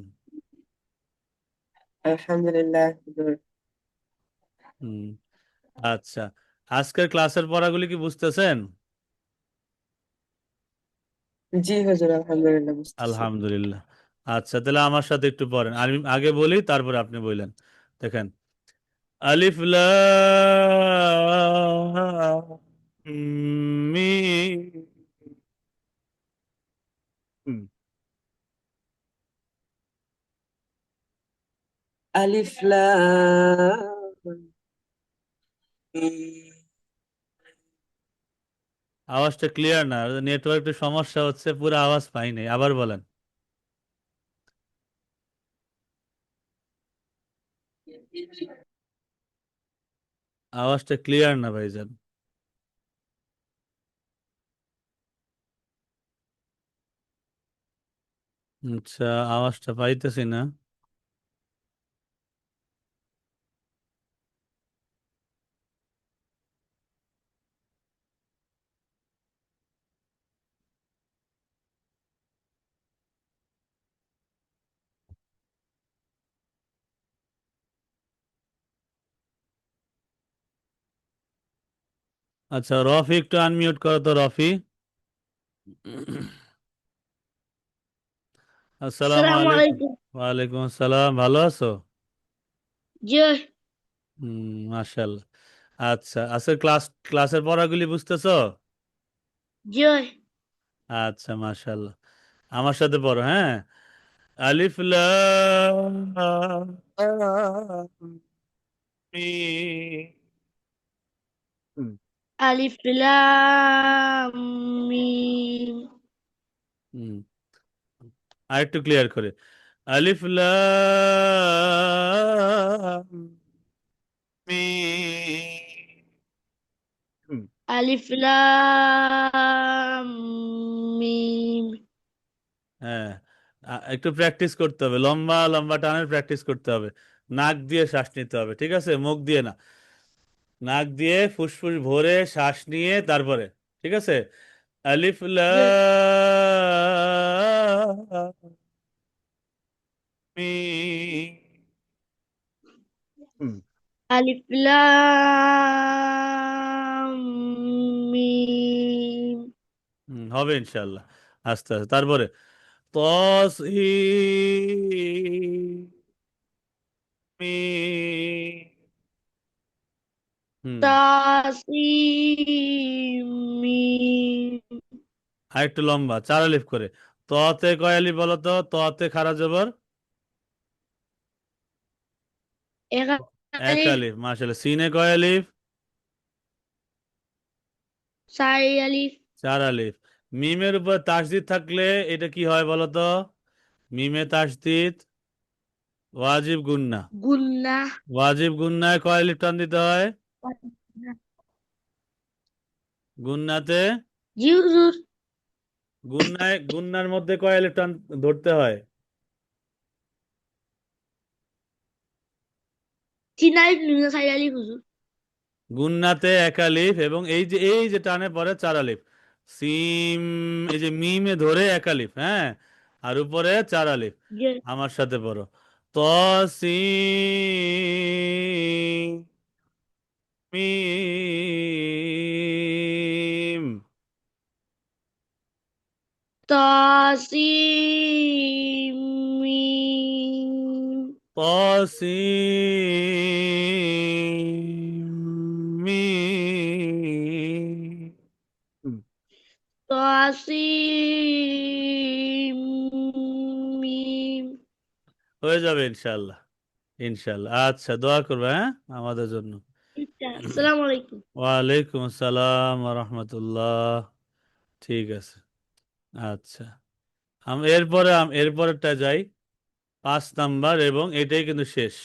আলহামদুলিল্লাহ হুজুর। হুম, আচ্ছা, আজকের ক্লাসের পড়াগুলি কি বুঝতেছেন? জি হুজুর, আলহামদুলিল্লাহ বুঝতেছি। আলহামদুলিল্লাহ। আচ্ছা, তাহলে আমার সাথে একটু পড়েন, আমি আগে বলি তারপরে আপনি বললেন। দেখেন, আলিফ লাম মিম। আলিফ লাম মিম। আওয়াজটা ক্লিয়ার না, নেটওয়ার্কের সমস্যা হচ্ছে, পুরো আওয়াজ পাই নাই, আবার বলেন। আওয়াজটা ক্লিয়ার না ভাইজান। আচ্ছা, আওয়াজটা পাইতেছি না। আচ্ছা, রফি একটু আনমিউট করো তো, রফি। আসসালামু আসসালামু আলাইকুম। আলাইকুম। ওয়ালাইকুম আসসালাম, ভালো আছো? জি মাশাআল্লাহ। আচ্ছা, আজকে ক্লাসের পড়াগুলি বুঝতেছো? জি আচ্ছা, মাশাআল্লাহ। আমার সাথে পড়ো, হ্যাঁ। আলিফ লাম মিম। হুম, আলিফ লাম মিম। হুম, আর একটু ক্লিয়ার করে, আলিফ লাম মিম। হুম, আলিফ লাম মিম। হ্যাঁ, একটু প্র্যাকটিস করতে হবে, লম্বা লম্বা টানের প্র্যাকটিস করতে হবে। নাক দিয়ে শ্বাস নিতে হবে, ঠিক আছে? মুখ দিয়ে না, নাক দিয়ে ফুসফুস ভরে শ্বাস নিয়ে তারপরে, ঠিক আছে? আলিফ জি লাম মিম। হুম, আলিফ লাম মিম। হবে ইনশাল্লাহ, আস্তে আস্তে। তারপরে তস ই মিম। হুম, তাসিম মিম। আর একটু লম্বা 4 আলিফ করে। ততে কয় আলিফ বলো তো? ততে খাড়া জবর এক 1 আলিফ, আলিফ, মাশাআল্লাহ। সিনে কয় আলিফ? চার আলিফ, 4 আলিফ। মিমের উপর তাসদিদ থাকলে এটা কি হয় বলো তো? মিমে তাসদিদ ওয়াজিব গুন্না। গুন্না। ওয়াজিব গুন্নায় কয় আলিফ টান দিতে হয়? গুন্নাতে, জি হুজুর, গুন্নার মধ্যে কয় আলিফ টান ধরতে হয়? তিন আলিফ নুনা চার আলিফ হুজুর। গুন্নাতে 1 আলিফ, এবং এই যে টানে পরে 4 আলিফ। সিম, এই যে মিমে ধরে 1 আলিফ, হ্যাঁ, আর উপরে 4 আলিফ। জি আমার সাথে পড়ো, ত সিম মিম। তাসিম طاسيم ميم طاسيم ميم طاسيم ميم হয়ে যাবে ইনশাআল্লাহ। ইনশাআল্লাহ। আচ্ছা, দোয়া করবে হ্যাঁ আমাদের জন্য। আসসালামু আলাইকুম। ওয়ালাইকুম আসসালাম ওয়া রাহমাতুল্লাহ। ঠিক আছে। আচ্ছা, এরপরেরটা যাই। 5 নাম্বার, এবং এটাই কিন্তু শেষ।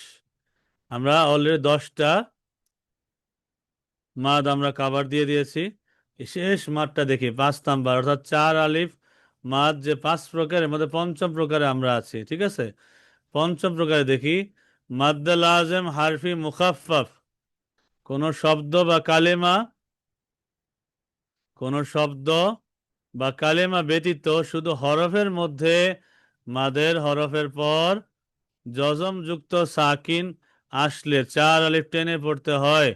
আমরা অলরেডি 10টা মাদ আমরা কাভার দিয়ে দিয়েছি। এই শেষ মাদটা দেখি 5 নাম্বার, অর্থাৎ 4 আলিফ মাদ যে 5 প্রকারের মধ্যে পঞ্চম প্রকারে আমরা আছি। ঠিক আছে, পঞ্চম প্রকারে দেখি। মাদ্দে লাজেম হারফি মুখাফফাফ, কোন শব্দ বা কালেমা ব্যতীত শুধু হরফের মধ্যে মাদের হরফের পর জজম যুক্ত সাকিন আসলে 4 আলিফ টেনে পড়তে হয়।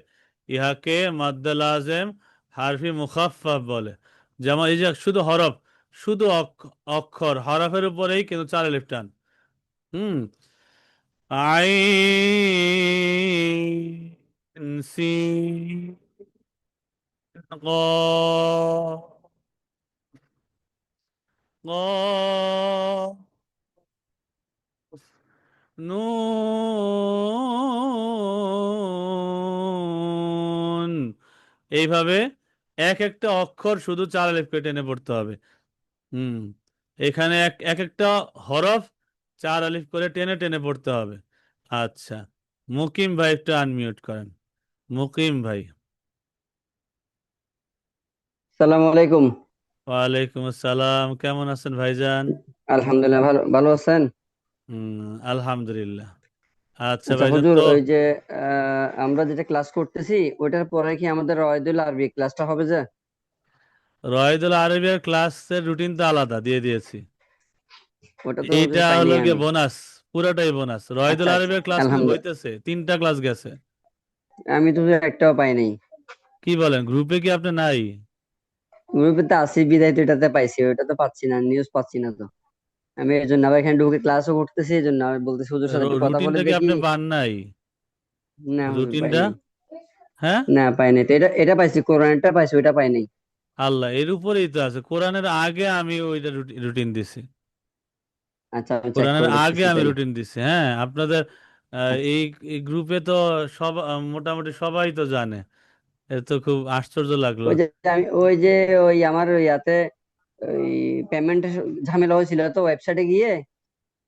ইহাকে মাদ্দে লাজেম হারফি মুখাফফাফ বলে। যেমন এই যে শুধু হরফ, শুধু অক্ষর, হরফের উপরেই কিন্তু 4 আলিফ টান। আইন সিন قاف নুন। এইভাবে এক একটা অক্ষর শুধু 4 আলিফ করে টেনে পড়তে হবে। এখানে এক একটা হরফ 4 আলিফ করে টেনে টেনে পড়তে হবে। আচ্ছা, মুকিম ভাই একটু আনমিউট করেন। মুকিম ভাই। সালাম আলাইকুম। ওয়ালাইকুম আসসালাম, কেমন আছেন ভাইজান? আলহামদুলিল্লাহ, ভালো আছেন? আলহামদুলিল্লাহ। আচ্ছা আচ্ছা ভাইজান, হুজুর, তো ওই যে আমরা যেটা ক্লাস করতেছি ওইটার পরে কি আমাদের রয়দুল আরবি ক্লাসটা হবে যে? রয়দুল আরবিয়ার ক্লাসের রুটিন তো আলাদা দিয়ে দিয়েছি। ওটা তো হুজুর এইটা পাইনি হলো গিয়ে আমি। বোনাস, পুরাটাই বোনাস। রয়দুল আচ্ছা আচ্ছা, আরবিয়ার ক্লাস কিন্তু আলহামদুলিল্লাহ। হইতেছে, 3টা ক্লাস গেছে। আমি তো হুজুর একটাও পাই নাই। কি বলেন, গ্রুপে কি আপনি নাই? গ্রুপে তো আছি বিদায় তো এটাতে পাইছি, ওইটা তো পাচ্ছি না, নিউজ পাচ্ছি না তো। আমি এই জন্য আবার এখানে ঢুকে ক্লাসও করতেছি, এই জন্য আমি বলতেছি হুজুর সাথে একটু কথা বলে রুটিনটা কি দেখি। আপনি পান নাই? না হুজুর পাই রুটিনটা, নাই। হ্যাঁ? না পাই নাই তো, এটা পাইছি, কোরআনটা পাইছি, ওইটা পাই নাই। আল্লাহ, এর উপরেই তো আছে। কোরআনের আগে আমি ওইটা রুটিন দিছি। আচ্ছা, আমি চেক কোরআনের করে আগে দেখতেছি আমি তাহলে। রুটিন দিছি। হ্যাঁ, আপনাদের এই এই গ্রুপে তো সব মোটামুটি সবাই তো জানে। এ তো খুব আশ্চর্য লাগলো। ওই আমার ওই ইয়াতে ওই পেমেন্টের ঝামেলা হয়েছিল তো, ওয়েবসাইটে গিয়ে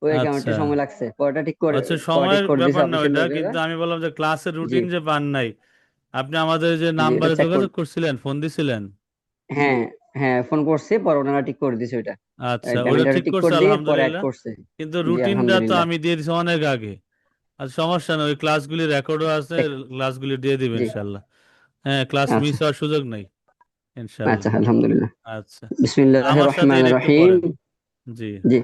ওই আচ্ছা অ্যাকাউন্টে সময় লাগছে, পরে আচ্ছা, ঠিক সময়ের করে দিয়েছে ব্যাপার না অফিসের ওইটা, লোকেরা। কিন্তু আমি বললাম যে ক্লাসের জি রুটিন যে পান নাই। আপনি আমাদের যে জি, এটা নাম্বারে চেক যোগাযোগ করছিলেন, ফোন দিছিলেন। হ্যাঁ হ্যাঁ, ফোন করছি, পরে ওনারা ঠিক করে দিয়েছে ওইটা। আচ্ছা, ওটা পেমেন্টটা ঠিক ঠিক করছে করে দিয়ে পরে অ্যাড আলহামদুলিল্লাহ। করছে। কিন্তু জি রুটিনটা তো আলহামদুলিল্লাহ। আমি দিয়ে দিছি অনেক আগে। আর সমস্যা নেই, ওই ক্লাসগুলি রেকর্ডও আছে, চেক ক্লাসগুলি দিয়ে দিবেন জি। ইনশাল্লাহ। হ্যাঁ, ক্লাস মিস আচ্ছা হওয়ার সুযোগ নাই আচ্ছা, ইনশাল্লাহ। আলহামদুলিল্লাহ। আচ্ছা, বিসমিল্লাহির আমার সাথে এটা রহমানির একটু রহিম। পড়েন। জি। জি।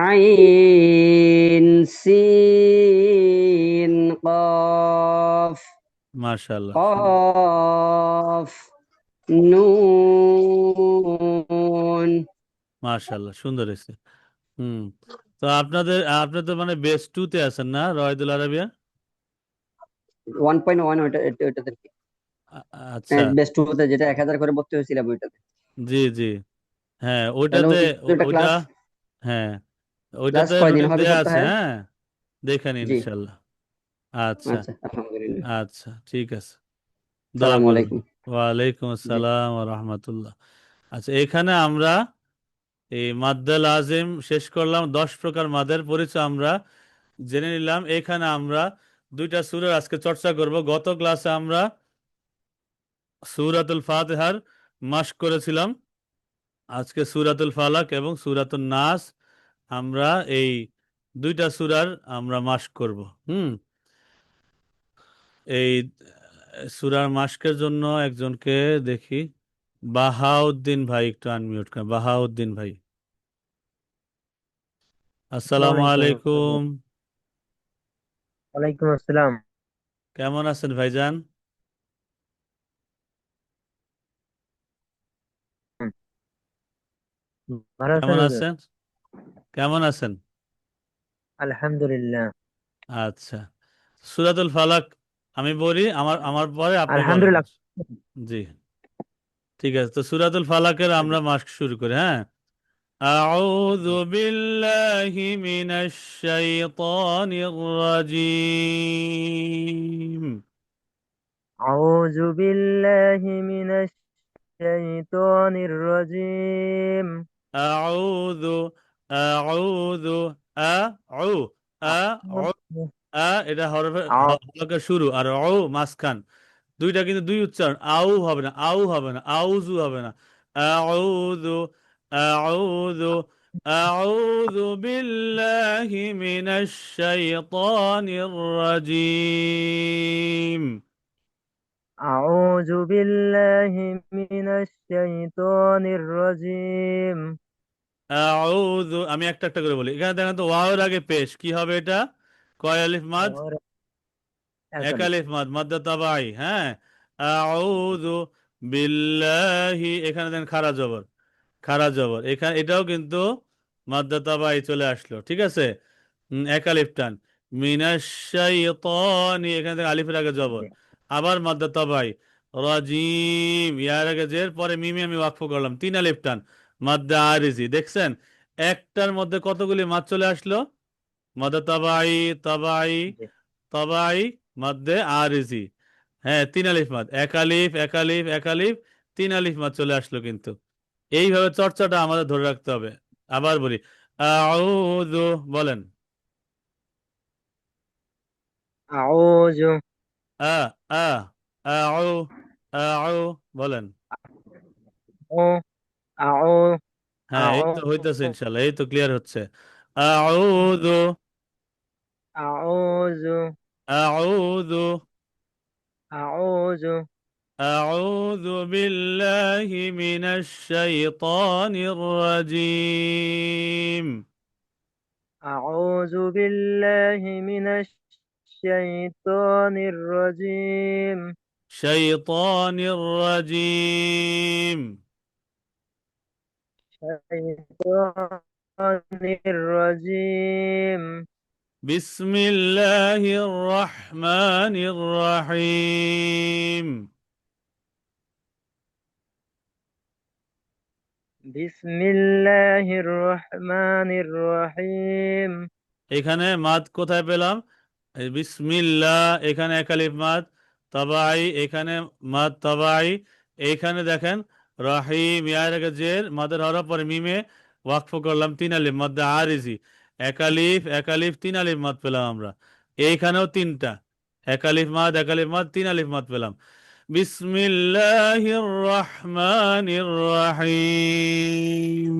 আইন সিন কফ মাশাআল্লাহ, কফ নুন। মাশাআল্লাহ, সুন্দর হয়েছে। হুম তো আপনি তো মানে বেস 2 তে আছেন না রয়দুল আরবিয়া? 1.1 ওইটাতে আচ্ছা, বেস্ট টুতে যেটা 1000 করে ভর্তি হয়েছিলাম ওইটাতে। জি জি, হ্যাঁ তাহলে ওইটাতে, ওইটা ওইটা, হ্যাঁ ক্লাস ওইটাতে কয়দিন রুটিন হবে, দেয়া আছে। সপ্তাহে? হ্যাঁ, দেখেন জি। ইনশাল্লাহ। আচ্ছা, আচ্ছা আলহামদুলিল্লাহ। আচ্ছা, ঠিক আছে, দোয়া সালামু করবেন। আলাইকুম। ওয়ালাইকুম জি আসসালাম ওয়া রাহমাতুল্লাহ। আচ্ছা, এখানে আমরা এই মাদ্দে লাজিম শেষ করলাম। 10 প্রকার মাদের পরিচয় আমরা জেনে নিলাম। এখানে আমরা 2টা সূরার আজকে চর্চা করব। গত ক্লাসে আমরা সূরাতুল ফাতিহার মাশক করেছিলাম। আজকে সূরাতুল ফালাক এবং সূরাতুন নাস আমরা এই 2টা সূরার আমরা মাশক করব। এই সূরার মাশকের জন্য একজনকে দেখি। বাহাউদ্দিন ভাই একটু আনমিউট করেন। বাহাউদ্দিন ভাই, আসসালামু আলাইকুম। ওয়ালাইকুম আসসালাম। কেমন আছেন ভাইজান? ভালো আছেন কেমন হুজুর? আছেন? কেমন আছেন? আলহামদুলিল্লাহ। আচ্ছা, সূরাতুল ফালাক আমি বলি, আমার আমার পরে আপনি বলেন। আলহামদুলিল্লাহ। জি, ঠিক আছে। তো সূরাতুল ফালাকের আমরা মাস্ক শুরু করি, হ্যাঁ। أعوذ بالله من الشيطان الرجيم أعوذ بالله من الشيطان الرجيم أعوذ أعوذ أعو أعو এটা হরফের শুরু, আর মাঝখান, দুইটা কিন্তু দুই উচ্চারণ। আউ হবে না, আউ হবে না, আউজু হবে না। আউযু আউযু আউযু বিল্লাহি মিনাশ শাইতানির রাজীম। أعوذ بالله من الشيطان الرجيم আউযু, আমি একটা একটা করে বলি। এখানে দেখেন তো ওয়াওয়ের আগে পেশ, কি হবে এটা? কয় আলিফ মাদ? এক আলিফ মাদ, মাদ্দা তাবাই, হ্যাঁ। আউযু বিল্লাহি, এখানে দেন খারা জবর, খারা জবর, এখানে এটাও কিন্তু মাদ্দা তাবাই চলে আসলো, ঠিক আছে। এক আলিফ টান। মিনাশ শাইতানি, এখানে থেকে আলিফের আগে জবর, আবার মাদ্দা তাবাই। রাজিম, ইয়ার আগে জের, পরে মিমে আমি ওয়াকফ করলাম, তিন আলিফ টান, মাদ্দা আরিজি। দেখছেন একটার মধ্যে কতগুলি মাদ চলে আসলো? মাদ্দা তাবাই, তাবাই, তাবাই, মাদ্দে আরিজি, হ্যাঁ, তিন আলিফ মাদ, এক আলিফ এক আলিফ এক আলিফ, তিন আলিফ মাদ চলে আসলো কিন্তু। এইভাবে চর্চাটা আমাদের ধরে রাখতে হবে। আবার বলি, আউযু, বলেন। أعوذ আ আ আউ আউ, বলেন। أعوذ হ্যাঁ, এই তো হইতেছে ইনশাল্লাহ, এই তো ক্লিয়ার হচ্ছে। আউযু أعوذ আউযু أعوذ أعوذ بالله من الشيطان الرجيم أعوذ بالله من الشيطان الرجيم شيطان الرجيم الشيطان الرجيم بسم الله الرحمن الرحيم بسم الله الرحمن الرحيم এখানে মাদ কোথায় পেলাম? এই বিসমিল্লাহ, এখানে এক আলিফ মাদ তাবাই, এখানে মাদ তাবাই, এইখানে দেখেন রহিম, ইয়ার আগে জের, মাদের হরফ, পরে মিমে ওয়াকফ করলাম, তিন আলিফ মাদ্দে আরিজি, এক আলিফ তিন আলিফ মাদ পেলাম আমরা। এইখানেও তিনটা, এক আলিফ মাদ তিন আলিফ মাদ পেলাম। বিসমিল্লাহির রহমানির রহিম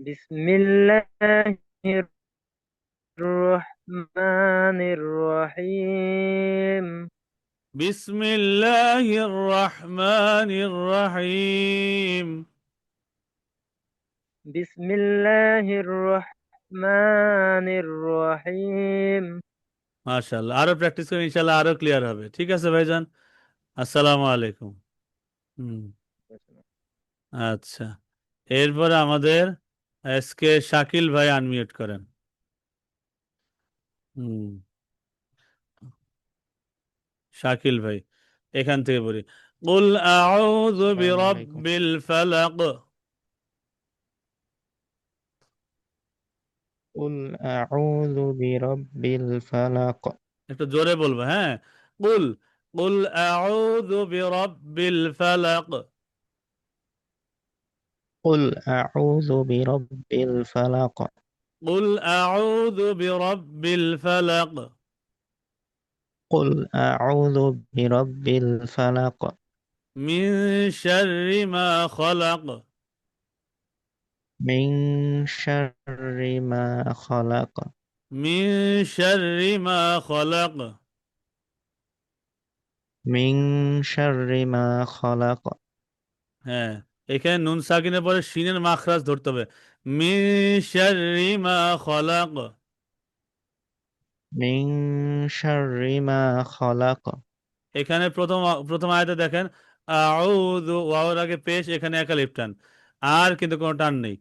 بسم الله الرحمن الرحيم بسم الله الرحمن الرحيم بسم الله الرحمن الرحيم মাশাআল্লাহ, আরো প্র্যাকটিস করে ইনশাআল্লাহ আরো ক্লিয়ার হবে। ঠিক আছে ভাইজান, আসসালামু আলাইকুম। হুম, আচ্ছা, এরপরে আমাদের আজকে শাকিল ভাই আনমিউট করেন। হুম, শাকিল ভাই এখান থেকে বলি, কুল আউযু বিরাব্বিল ফালাক। قل أعوذ برب الفلق একটু জোরে বলবো, হ্যাঁ। কুল কুল আউযু বিরাব্বিল ফালাক। قل أعوذ برب الفلق قل أعوذ برب الفلق قل أعوذ برب الفلق من شر ما خلق من شر ما خلق من شر ما خلق من شر ما خلق হ্যাঁ, এখানে নুন সাকিনের পরে শিনের মাখরাজ ধরতে হবে। মিন শাররি মা খলাক। من شر ما خلق এখানে প্রথম প্রথম আয়াতে দেখেন আউযু, ওয়াওর আগে পেশ, এখানে এক আলিফ টান, আর কিন্তু কোনো টান নেই।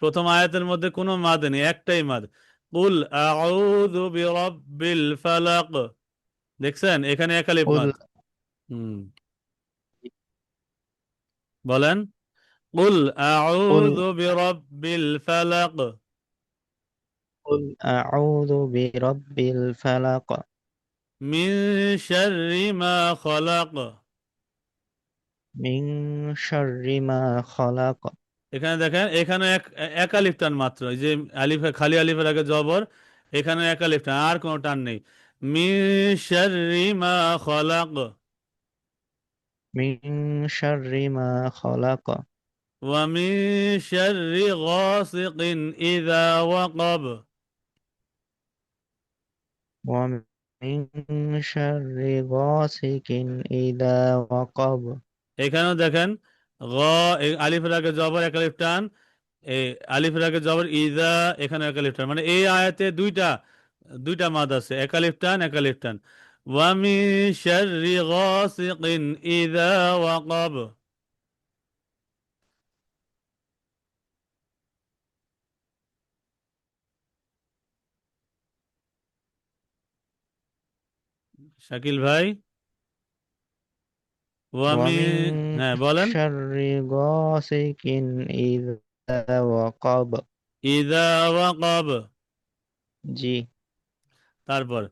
প্রথম আয়াতের মধ্যে কোনো মাদ নেই, একটাই মাদ। কুল আউযু বিরাব্বিল ফালাক, দেখছেন এখানে একালিফ قل মাদ। হুম, বলেন কুল আউযু قل বিরাব্বিল ফালাক قل أعوذ برب الفلق মিন শাররি মা খলাক। من شر ما خلق এখানে দেখেন, এখানে এক আলিফ টান মাত্র, এই যে আলিফে খালি আলিফের আগে জবর, এখানে এক আলিফ টান, আর কোনো টান নেই। মিন শাররি মা খলাক من شر ما خلق ওয়া মিন শাররি গাসিকিন ইযা ওয়াকাব। ومن شر غاسق إذا وقب এখানেও দেখেন গ, আলিফের আগে জবর, এক আলিফ টান, এই আলিফের আগে জবর ইজা, এখানে এক আলিফ টান, মানে এই আয়াতে দুইটা দুইটা মাদ আছে, এক আলিফ টান এক আলিফ টান। ওয়া মিন শাররি গাসিকিন ইযা ওয়াকাব। শাকিল ভাই, ওয়া মিন, ومن হ্যাঁ বলেন, شر غاسق إذا وقب ইযা ওয়াকাব। জি তারপর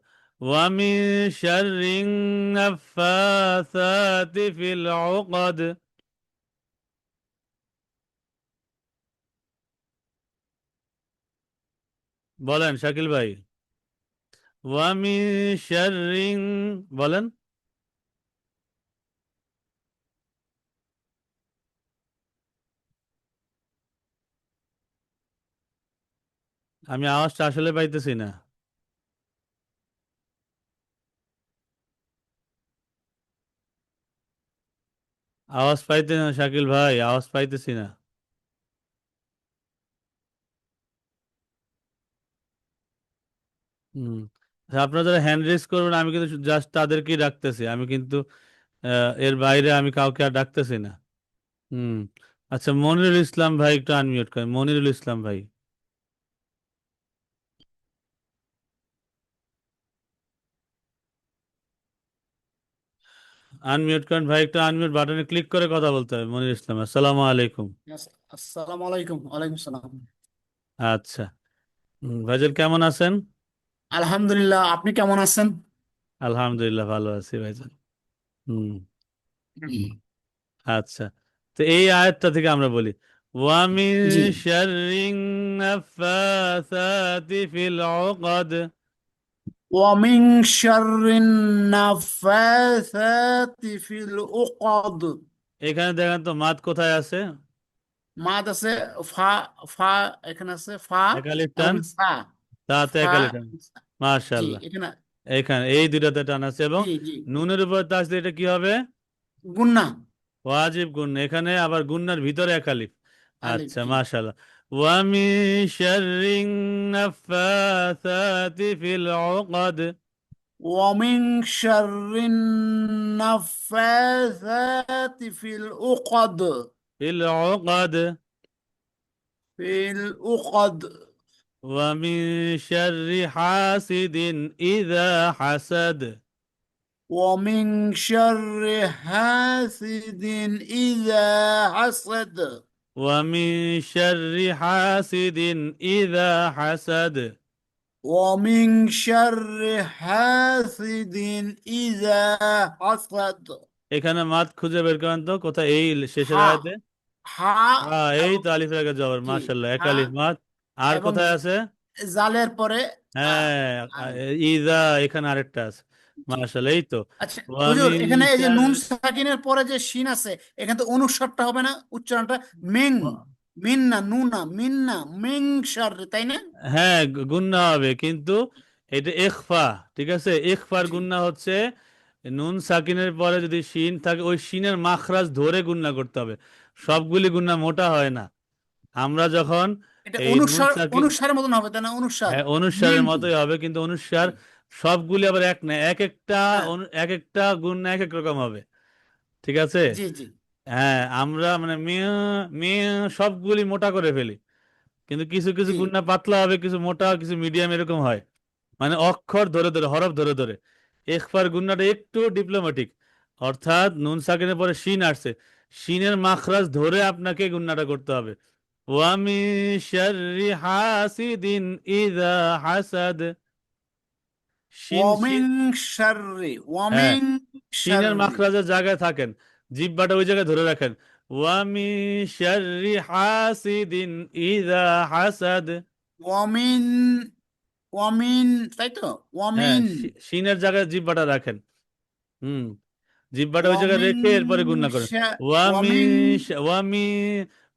ওয়া মিন শাররিন নাফাসাতি ফিল উকদ। বলেন শাকিল ভাই, ওয়া মিন শাররিন, বলেন। আমি আওয়াজটা আসলে পাইতেছি না। আওয়াজ পাইতে না শাকিল ভাই, আওয়াজ পাইতেছি না। হুম, আচ্ছা, আপনারা যারা হ্যান্ড রেজ করবেন আমি কিন্তু জাস্ট তাদেরকেই ডাকতেছি, আমি কিন্তু এর বাইরে আমি কাউকে আর ডাকতেছি না। হুম, আচ্ছা, মনিরুল ইসলাম ভাই একটু আনমিউট করেন, মনিরুল ইসলাম ভাই। আনমিউট করেন ভাই, একটু আনমিউট বাটনে ক্লিক করে কথা বলতে হবে। মনির ইসলাম, আসসালামু আলাইকুম। আসসালামু আলাইকুম। ওয়ালাইকুম সালাম। আচ্ছা, ভাইজান কেমন আছেন? আলহামদুলিল্লাহ, আপনি কেমন আছেন? আলহামদুলিল্লাহ ভালো আছি ভাইজান। হুম, আচ্ছা, তো এই আয়াতটা থেকে আমরা বলি ওয়া মিন জি শাররিন নাফাসাতি ফিল উকদ। ওয়ামিন শাররিন নাফাসাতি ফিল উকদ। এখানে দেখেন তো মাদ কোথায় আছে? মাদ আছে ফা, ফা এখানে আছে ফা এক আলিফ এবং টান, সা। তাতে এক ফা, আলিফ টান, জি মাশাআল্লাহ। এখানে, এখানে এই দুইটাতে টান আছে, এবং জি জি নুনের উপর তাসদিদ, এটা কি হবে? গুন্না, ওয়াজিব গুণ, এখানে আবার গুন্নার ভিতরে এক আলিফ। আলিফ আচ্ছা, জি। মাশাআল্লাহ। ওয়া মিন শাররিন নাফাসাতি ফিল উকদ। ওয়ামিন শাররিন নাফাসাতি ফিল উকদ। ফিল উকদ। ফিল উকদ। ওয়া মিন শাররি হাসিদিন ইযা হাসাদ। ومن شر حاسد إذا حسد. ওয়া মিন শাররি হাসিদিন ইযা হাসাদ। ومن شر حاسد إذا حسد. এখানে মাদ খুঁজে বের করেন তো কোথায়, এই শেষের হা, আয়াতে। হা এই এবং তো আলিফের আগে জবর, জি, মাশাআল্লাহ, এক হা আলিফ মাদ। আর এবং কোথায় আছে? জালের পরে হ্যাঁ, আলিফ। ইজা, এখানে আরেকটা আছে, জি মাশাআল্লাহ, এই তো। আচ্ছা ওয়া হুজুর, মিন এখানে এই যে নুন শাররি, সাকিনের পরে যে শিন আছে, এখানে তো অনুস্বারটা হবে না, উচ্চারণটা মিং, মিন্না নুনা মিন্না মিং শার, তাই না? হ্যাঁ গুন্না হবে, কিন্তু এটা ইখফা, ঠিক আছে? ইখফার জি গুন্না হচ্ছে নুন সাকিনের পরে যদি শিন থাকে, ওই শিনের মাখরাজ ধরে গুন্না করতে হবে। সবগুলি গুন্না মোটা হয় না। আমরা যখন এটা এই নুন অনুস্বার, সাকিন, অনুস্বারের মতন হবে তাই না? অনুস্বার হ্যাঁ অনুস্বারের মিঙ্গি। মতোই হবে, কিন্তু অনুস্বার জি সবগুলি আবার এক না, এক একটা হ্যাঁ এক একটা গুন্না এক এক রকম হবে, ঠিক আছে? জি জি হ্যাঁ, আমরা মানে মেয়ে মেয়ে সবগুলি মোটা করে ফেলি, কিন্তু কিছু কিছু জি গুণনা পাতলা হবে, কিছু মোটা, কিছু মিডিয়াম, এরকম হয়। মানে অক্ষর ধরে ধরে, হরফ ধরে ধরে। ইখফার গুণনাটা একটু ডিপ্লোম্যাটিক, অর্থাৎ নুন সাকিনের পরে শিন আসছে, শিনের মাখরাজ ধরে আপনাকে গুণনাটা করতে হবে। ওয়ামি শাররি হাসিদিন ইযা হাসাদ। শিন ওয়ামিন শিন শাররি হ্যাঁ, ওয়ামিন শিনের শাররি মাখরাজের জায়গায় থাকেন, জিহ্বাটা ওই জায়গায় ধরে রাখেন। ওয়ামি শাররি হাসিদিন ইযা হাসাদ। ওয়ামিন ওয়ামিন, তাই তো? হ্যাঁ, ওয়ামিন শিনের জায়গায় জিহ্বাটা রাখেন। হুম, জিহ্বাটা ওই জায়গায় ওয়ামিন রেখে এরপরে গুণনা করেন। ওয়ামি ওয়ামিন ওয়ামি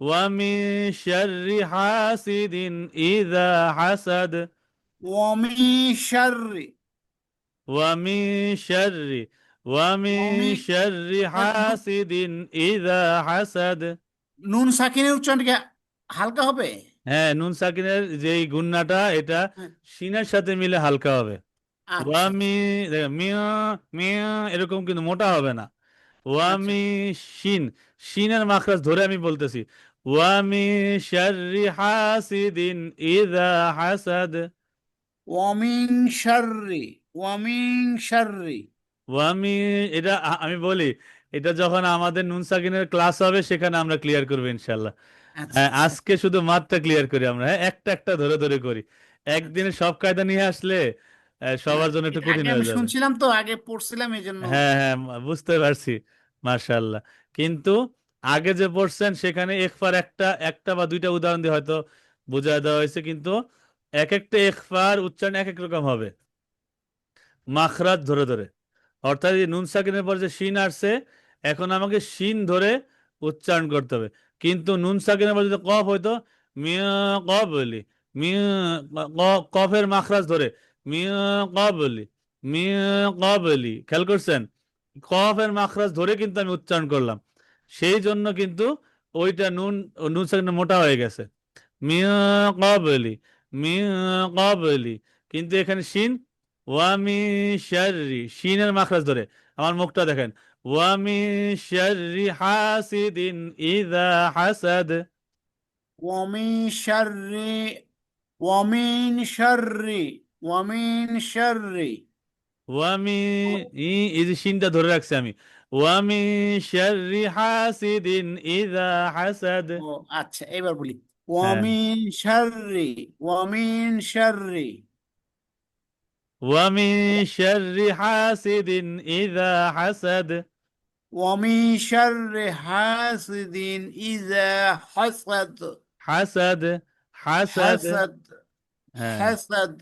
ওয়ামি শাররি হাসিদিন ইযা হাসাদ। ওয়ামি শাররি ওয়ামি শাররি ওয়ামি ওয়ামি শাররি হাসিদিন ইযা হাসাদ। নুন সাকিনের উচ্চারণ কি হালকা হবে? হ্যাঁ, নুন সাকিনের যেই গুণনাটা, এটা হ্যাঁ, শিনের সাথে মিলে হালকা হবে। আচ্ছা ওয়ামি দেখেন, মিয়া মিয়া এরকম কিন্তু মোটা হবে না। আচ্ছা ওয়ামি শিন, শিনের মাখরাজ ধরে আমি বলতেছি। ওয়ামি শাররি হাসিদিন ইযা হাসাদ। ওয়ামিন শাররি ওয়ামিন শাররি ওয়ামি, এটা আমি বলি, এটা যখন আমাদের নুন সাকিনের ক্লাস হবে সেখানে আমরা ক্লিয়ার করবো ইনশাল্লাহ। আচ্ছা হ্যাঁ, আচ্ছা আজকে শুধু মাত্রা ক্লিয়ার করি আমরা, হ্যাঁ, একটা একটা ধরে ধরে করি। একদিনে সব কায়দা নিয়ে আসলে সবার জন্য একটু এটা কঠিন আগে আমি হয়ে যাবে। শুনছিলাম তো, আগে পড়ছিলাম এই জন্য। হ্যাঁ হ্যাঁ, বুঝতে পারছি। মাশাআল্লাহ। কিন্তু আগে যে পড়ছেন সেখানে ইখফার একটা একটা বা দুইটা উদাহরণ দিয়ে হয়তো বোঝায় দেওয়া হয়েছে, কিন্তু এক একটা ইখফার উচ্চারণ এক এক রকম হবে, মাখরাজ ধরে ধরে। অর্থাৎ এই নুন সাকিনের পর যে শিন আসছে, এখন আমাকে শিন ধরে উচ্চারণ করতে হবে। কিন্তু নুন সাকিনের পর যদি কফ হইতো, মিয়া কফ বলি, মিয়া কফের মাখরাজ ধরে, মিয়া কফ বলি, মিয়া কফ বলি। খেয়াল করছেন, কফের মাখরাজ ধরে কিন্তু আমি উচ্চারণ করলাম, সেই জন্য কিন্তু ওইটা নুন নুন সাকিন মোটা হয়ে গেছে। মিয়া কবলি, মিয়া কবলি। কিন্তু এখানে শিন, ওয়ামি শাররি, শিনের মাখরাজ ধরে আমার মুখটা দেখেন। ওয়ামি শাররি হাসিদিন ইযা হাসাদ। ওয়ামিন শাররি ওয়ামিন শাররি ওয়ামিন শাররি ওয়ামি এই যে শিনটা ধরে রাখছি আমি। ওয়ামি শাররি হাসিদিন ইযা হাসাদ। ও আচ্ছা, এবার বলি। হ্যাঁ, ওয়ামিন শাররি ওয়ামিন শাররি ওয়ামি শাররি হাসিদিন ইযা হাসাদ। ওয়ামিন শাররি হাসিদিন ইযা হাসাদ হাসাদ, হাসাদ। হাসাদ হ্যাঁ হাসাদ।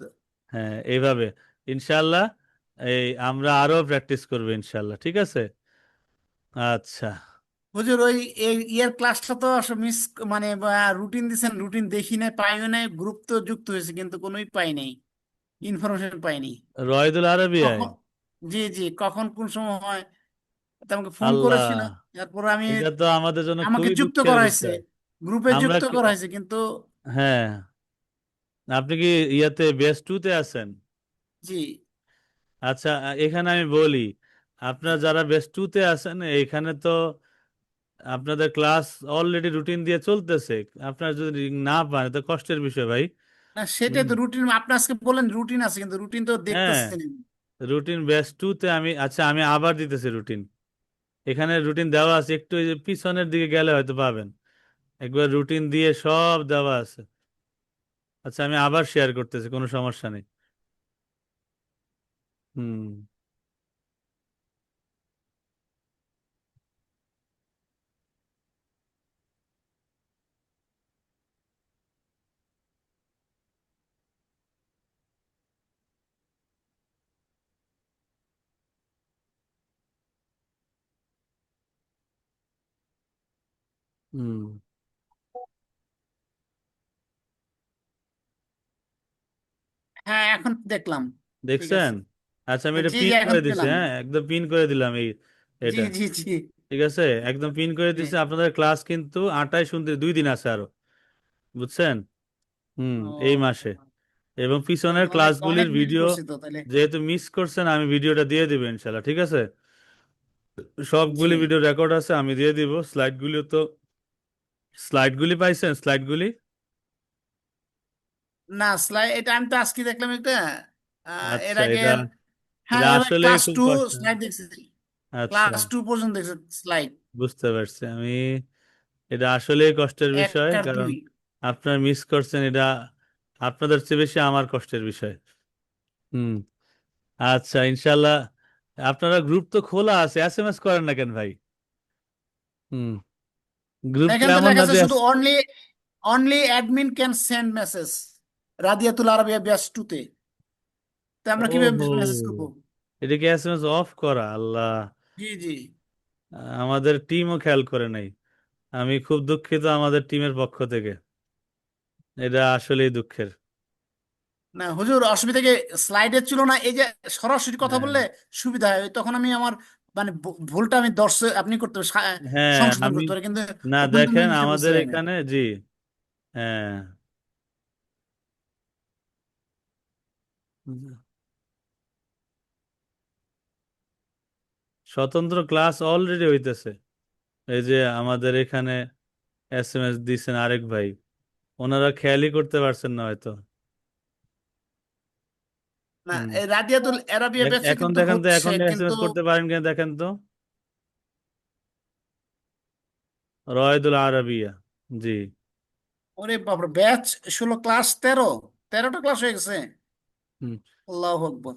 হ্যাঁ, এইভাবে ইনশাল্লাহ এই আমরা আরো প্র্যাকটিস করবো ইনশাল্লাহ, ঠিক আছে? আচ্ছা, হুজুর, ওই ইয়ার ক্লাসটা তো মিস, মানে রুটিন দিছেন, রুটিন দেখি নাই, পাইও নাই। গ্রুপ তো যুক্ত হয়েছে কিন্তু কোনোই পাই নাই, ইনফরমেশন পাইনি। রয়দুল আরবিয়ায়। কখন? জি জি, কখন কোন সময় হয়? তো আমাকে ফোন আল্লাহ, করেছিল, তারপর আমি, এটা তো আমাদের জন্য আমাকে খুবই যুক্ত দুঃখের করা হয়েছে, বিষয়। গ্রুপে আমরা যুক্ত কি, করা হয়েছে কিন্তু। হ্যাঁ, আপনি কি ইয়াতে বেস টুতে আছেন? জি আচ্ছা, এখানে আমি বলি, আপনারা যারা বেস টুতে আছেন, এখানে তো আপনাদের ক্লাস অলরেডি রুটিন দিয়ে চলতেছে। আপনারা যদি না পান তো কষ্টের বিষয় ভাই। না, সেটাই হুম, তো রুটিন। আপনি আজকে বলেন রুটিন আছে, কিন্তু রুটিন তো হ্যাঁ, দেখতেছেন। রুটিন বেস টুতে আমি, আচ্ছা আমি আবার দিতেছি রুটিন। এখানে রুটিন দেওয়া আছে, একটু এই যে পিছনের দিকে গেলে হয়তো পাবেন, একবার রুটিন দিয়ে সব দেওয়া আছে। আচ্ছা, আমি আবার শেয়ার করতেছি, কোনো সমস্যা নেই। হুম হুম, হ্যাঁ, এখন দেখলাম। ঠিক দেখছেন? আছে। আচ্ছা, আমি এটা জি জি, পিন এখন করে দিছি, পেলাম। হ্যাঁ, একদম পিন করে দিলাম এই জি এটা। জি জি ঠিক আছে, একদম পিন করে জি। দিছি। আপনাদের ক্লাস কিন্তু 28, 29, 2 দিন আছে আরো, বুঝছেন? হুম, এই ও, মাসে। এবং তাহলে পিছনের তো অনেক অনেক ক্লাসগুলির মিস ভিডিও করছি তো তাহলে। যেহেতু মিস করছেন, আমি ভিডিওটা দিয়ে দিব ইনশাল্লাহ, ঠিক আছে? জি সবগুলি ভিডিও রেকর্ড আছে, আমি দিয়ে দিব। স্লাইডগুলি তো, স্লাইডগুলি পাইছেন? স্লাইডগুলি না স্লাইড এটা আমি তো আজকে দেখলাম একটা এর আচ্ছা, আগে এটা হ্যাঁ এটা এর আগে আসলেই ক্লাস খুব টু কষ্ট। স্লাইড দেখছি, আচ্ছা, ক্লাস টু পর্যন্ত দেখছি স্লাইড বুঝতে পারছি আমি। এটা আসলেই কষ্টের এক বিষয়, আর কারণ দুই। আপনারা মিস করছেন। এটা আপনাদের চেয়ে বেশি আমার কষ্টের বিষয়। হুম। আচ্ছা, ইনশাল্লাহ। আপনারা গ্রুপ তো খোলা আছে, এসএমএস করেন না কেন ভাই? হুম। গ্রুপ তো এখানে তো এমন লেখা না আছে যে শুধু only only admin can send message Radiyatul Arabiya batch টুতে। তো আমরা কিভাবে ওহো, মেসেজ করবো? এটা কি এসএমএস অফ করা? আল্লাহ, জি জি। আমাদের টিমও খেয়াল করে নাই। আমি খুব দুঃখিত আমাদের টিমের পক্ষ থেকে। এটা আসলেই দুঃখের। না হুজুর, অসুবিধা কি স্লাইডের ছিল না, এই যে সরাসরি কথা হ্যাঁ, বললে সুবিধা হয়, তখন আমি আমার মানে ভুলটা আমি দর্শে আপনি করতে পারেন, হ্যাঁ, সংশোধন আমি করতে পারেন, কিন্তু না, ওখানে তো আমি দেখেন লিখে বুঝতে আমাদের পারি না। এখানে, জি, হ্যাঁ, স্বতন্ত্র ক্লাস অলরেডি হইতেছে। এই যে আমাদের এখানে এসএমএস দিছেন আরেক ভাই, ওনারা খেয়ালই করতে পারছেন না হয়তো। না হুম। এই রাদিয়াতুল আরবিয়া ব্যাচে এখন কিন্তু দেখেন তো, হচ্ছে এখন কিন্তু। এসএমএস করতে পারেন কিনা দেখেন তো। রয়েদুল আরবিয়া, জি। ওরে বাপরে, ব্যাচ 16 ক্লাস 13টা ক্লাস হয়ে গেছে। হুম। আল্লাহু আকবার।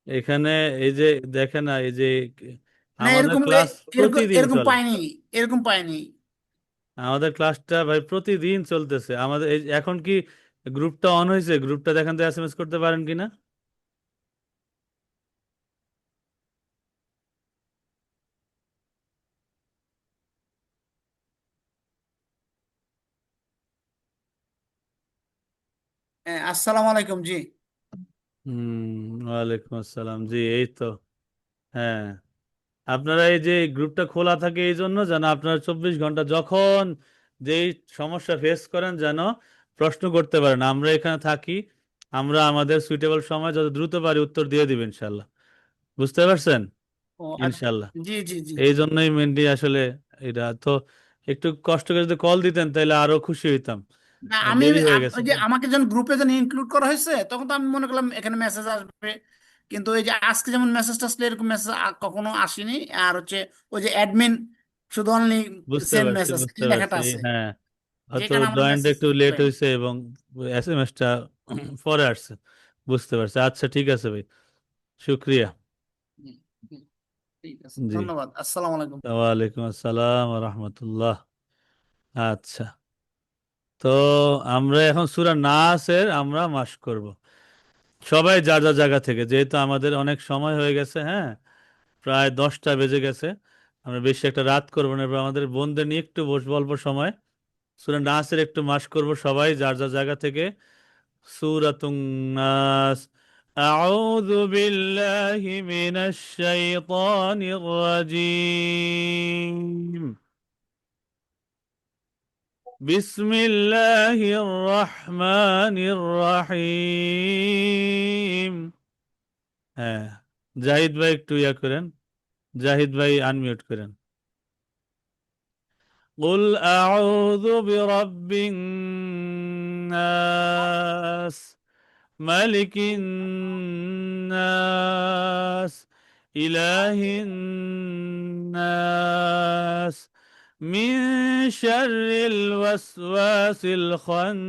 এখানে এই যে দেখেন না, এই যে না আমাদের এরকম ক্লাস এরকম প্রতিদিন এরকম চলে। পাইনি, এরকম পাইনি। আমাদের ক্লাসটা ভাই প্রতিদিন চলতেছে আমাদের। এই এখন কি গ্রুপটা অন হয়েছে? গ্রুপটা দেখেন তো, এসএমএস করতে পারেন কিনা। আসসালামু আলাইকুম, জি। ওয়ালাইকুম আসসালাম, জি, এই তো। হ্যাঁ, আপনারা এই যে গ্রুপটা খোলা থাকে এই জন্য যেন আপনারা 24 ঘন্টা যখন যেই সমস্যা ফেস করেন যেন প্রশ্ন করতে পারেন। আমরা এখানে থাকি, আমরা আমাদের সুইটেবল সময় যত দ্রুত পারি উত্তর দিয়ে দিব ইনশাল্লাহ। বুঝতে পারছেন? ও ইনশাল্লাহ। জি জি জি। এই জন্যই মেনলি আসলে এটা তো, একটু কষ্ট করে যদি কল দিতেন তাহলে আরো খুশি হইতাম। না আমি দেরি হয়ে গেছে ওই যে তো। আমাকে যখন গ্রুপে যখন ইনক্লুড করা হয়েছে তখন তো আমি মনে করলাম এখানে মেসেজ আসবে, কিন্তু ওই যে আজকে যেমন মেসেজটা আসলে এরকম মেসেজ কখনো আসেনি। আর হচ্ছে ওই যে অ্যাডমিন শুধু অনলি বুঝতে সেন্ড পারছি, মেসেজ বুঝতে এই লেখাটা পারছি, আছে, হ্যাঁ। হয়তো যেখানে আমরা জয়েন্ট মেসেজ একটু লেট পাইনি। হয়েছে এবং এসএমএসটা পরে আসছে। বুঝতে পারছি। আচ্ছা, ঠিক আছে ভাই, শুক্রিয়া। জি, জি, ঠিক আছে, জি, ধন্যবাদ। আসসালামু আলাইকুম। ওয়ালাইকুম আসসালাম রহমতুল্লাহ। আচ্ছা, তো আমরা এখন সূরা নাসের আমরা মাস করব, সবাই যার যার জায়গা থেকে, যেহেতু আমাদের অনেক সময় হয়ে গেছে। হ্যাঁ, প্রায় 10টা বেজে গেছে। আমরা বেশি একটা রাত করবো না, এবার আমাদের বোনদের নিয়ে একটু বসবো অল্প সময়। সূরা নাসের একটু মাস করব সবাই যার যার জায়গা থেকে। সূরাতুন নাস। আউযু বিল্লাহি মিনাশ শাইতানির রাজীম। বিসমিল্লাহির রহমানির রহিম। হ্যাঁ, জাহিদ ভাই একটু ইয়া করেন, জাহিদ ভাই আনমিউট করেন। قل أعوذ برب الناس، ملك الناس، إله الناس، من شر الوسواس الخناس،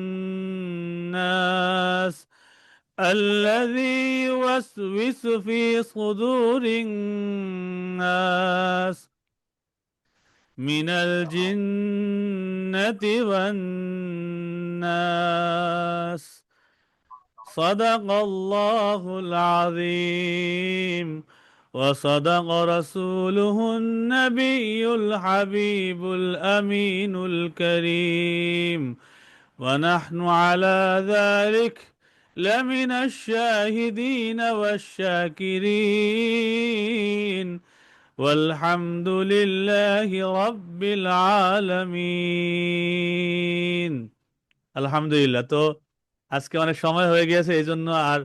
الذي يوسوس في صدور الناس من الجنة والناس. صدق الله العظيم وصدق رسوله النبي الحبيب الأمين الكريم، ونحن على ذلك لمن الشاهدين والشاكرين، والحمد لله رب العالمين। আলহামদুলিল্লাহ। তো আজকে অনেক সময় হয়ে গিয়েছে, এই জন্য আর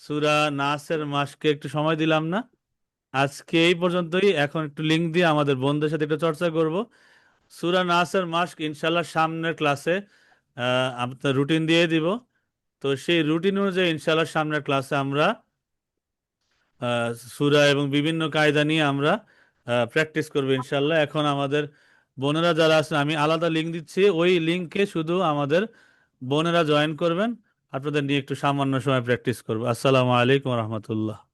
সূরা নাসের মাসকে একটু সময় দিলাম না। আজকে এই পর্যন্তই। এখন একটু লিংক দিয়ে আমাদের বন্ধুদের সাথে একটু চর্চা করব। সূরা নাসের মাস ইনশাল্লাহ সামনের ক্লাসে আপনার রুটিন দিয়ে দিব। তো সেই রুটিন অনুযায়ী ইনশাআল্লাহ সামনের ক্লাসে আমরা সূরা এবং বিভিন্ন কায়দা নিয়ে আমরা প্র্যাকটিস করবো ইনশাআল্লাহ। এখন আমাদের বোনেরা যারা আছেন, আমি আলাদা লিঙ্ক দিচ্ছি, ওই লিঙ্কে শুধু আমাদের বোনেরা জয়েন করবেন, আপনাদের নিয়ে একটু সামান্য সময় প্র্যাকটিস করবো। আসসালামু আলাইকুম রহমতুল্লাহ।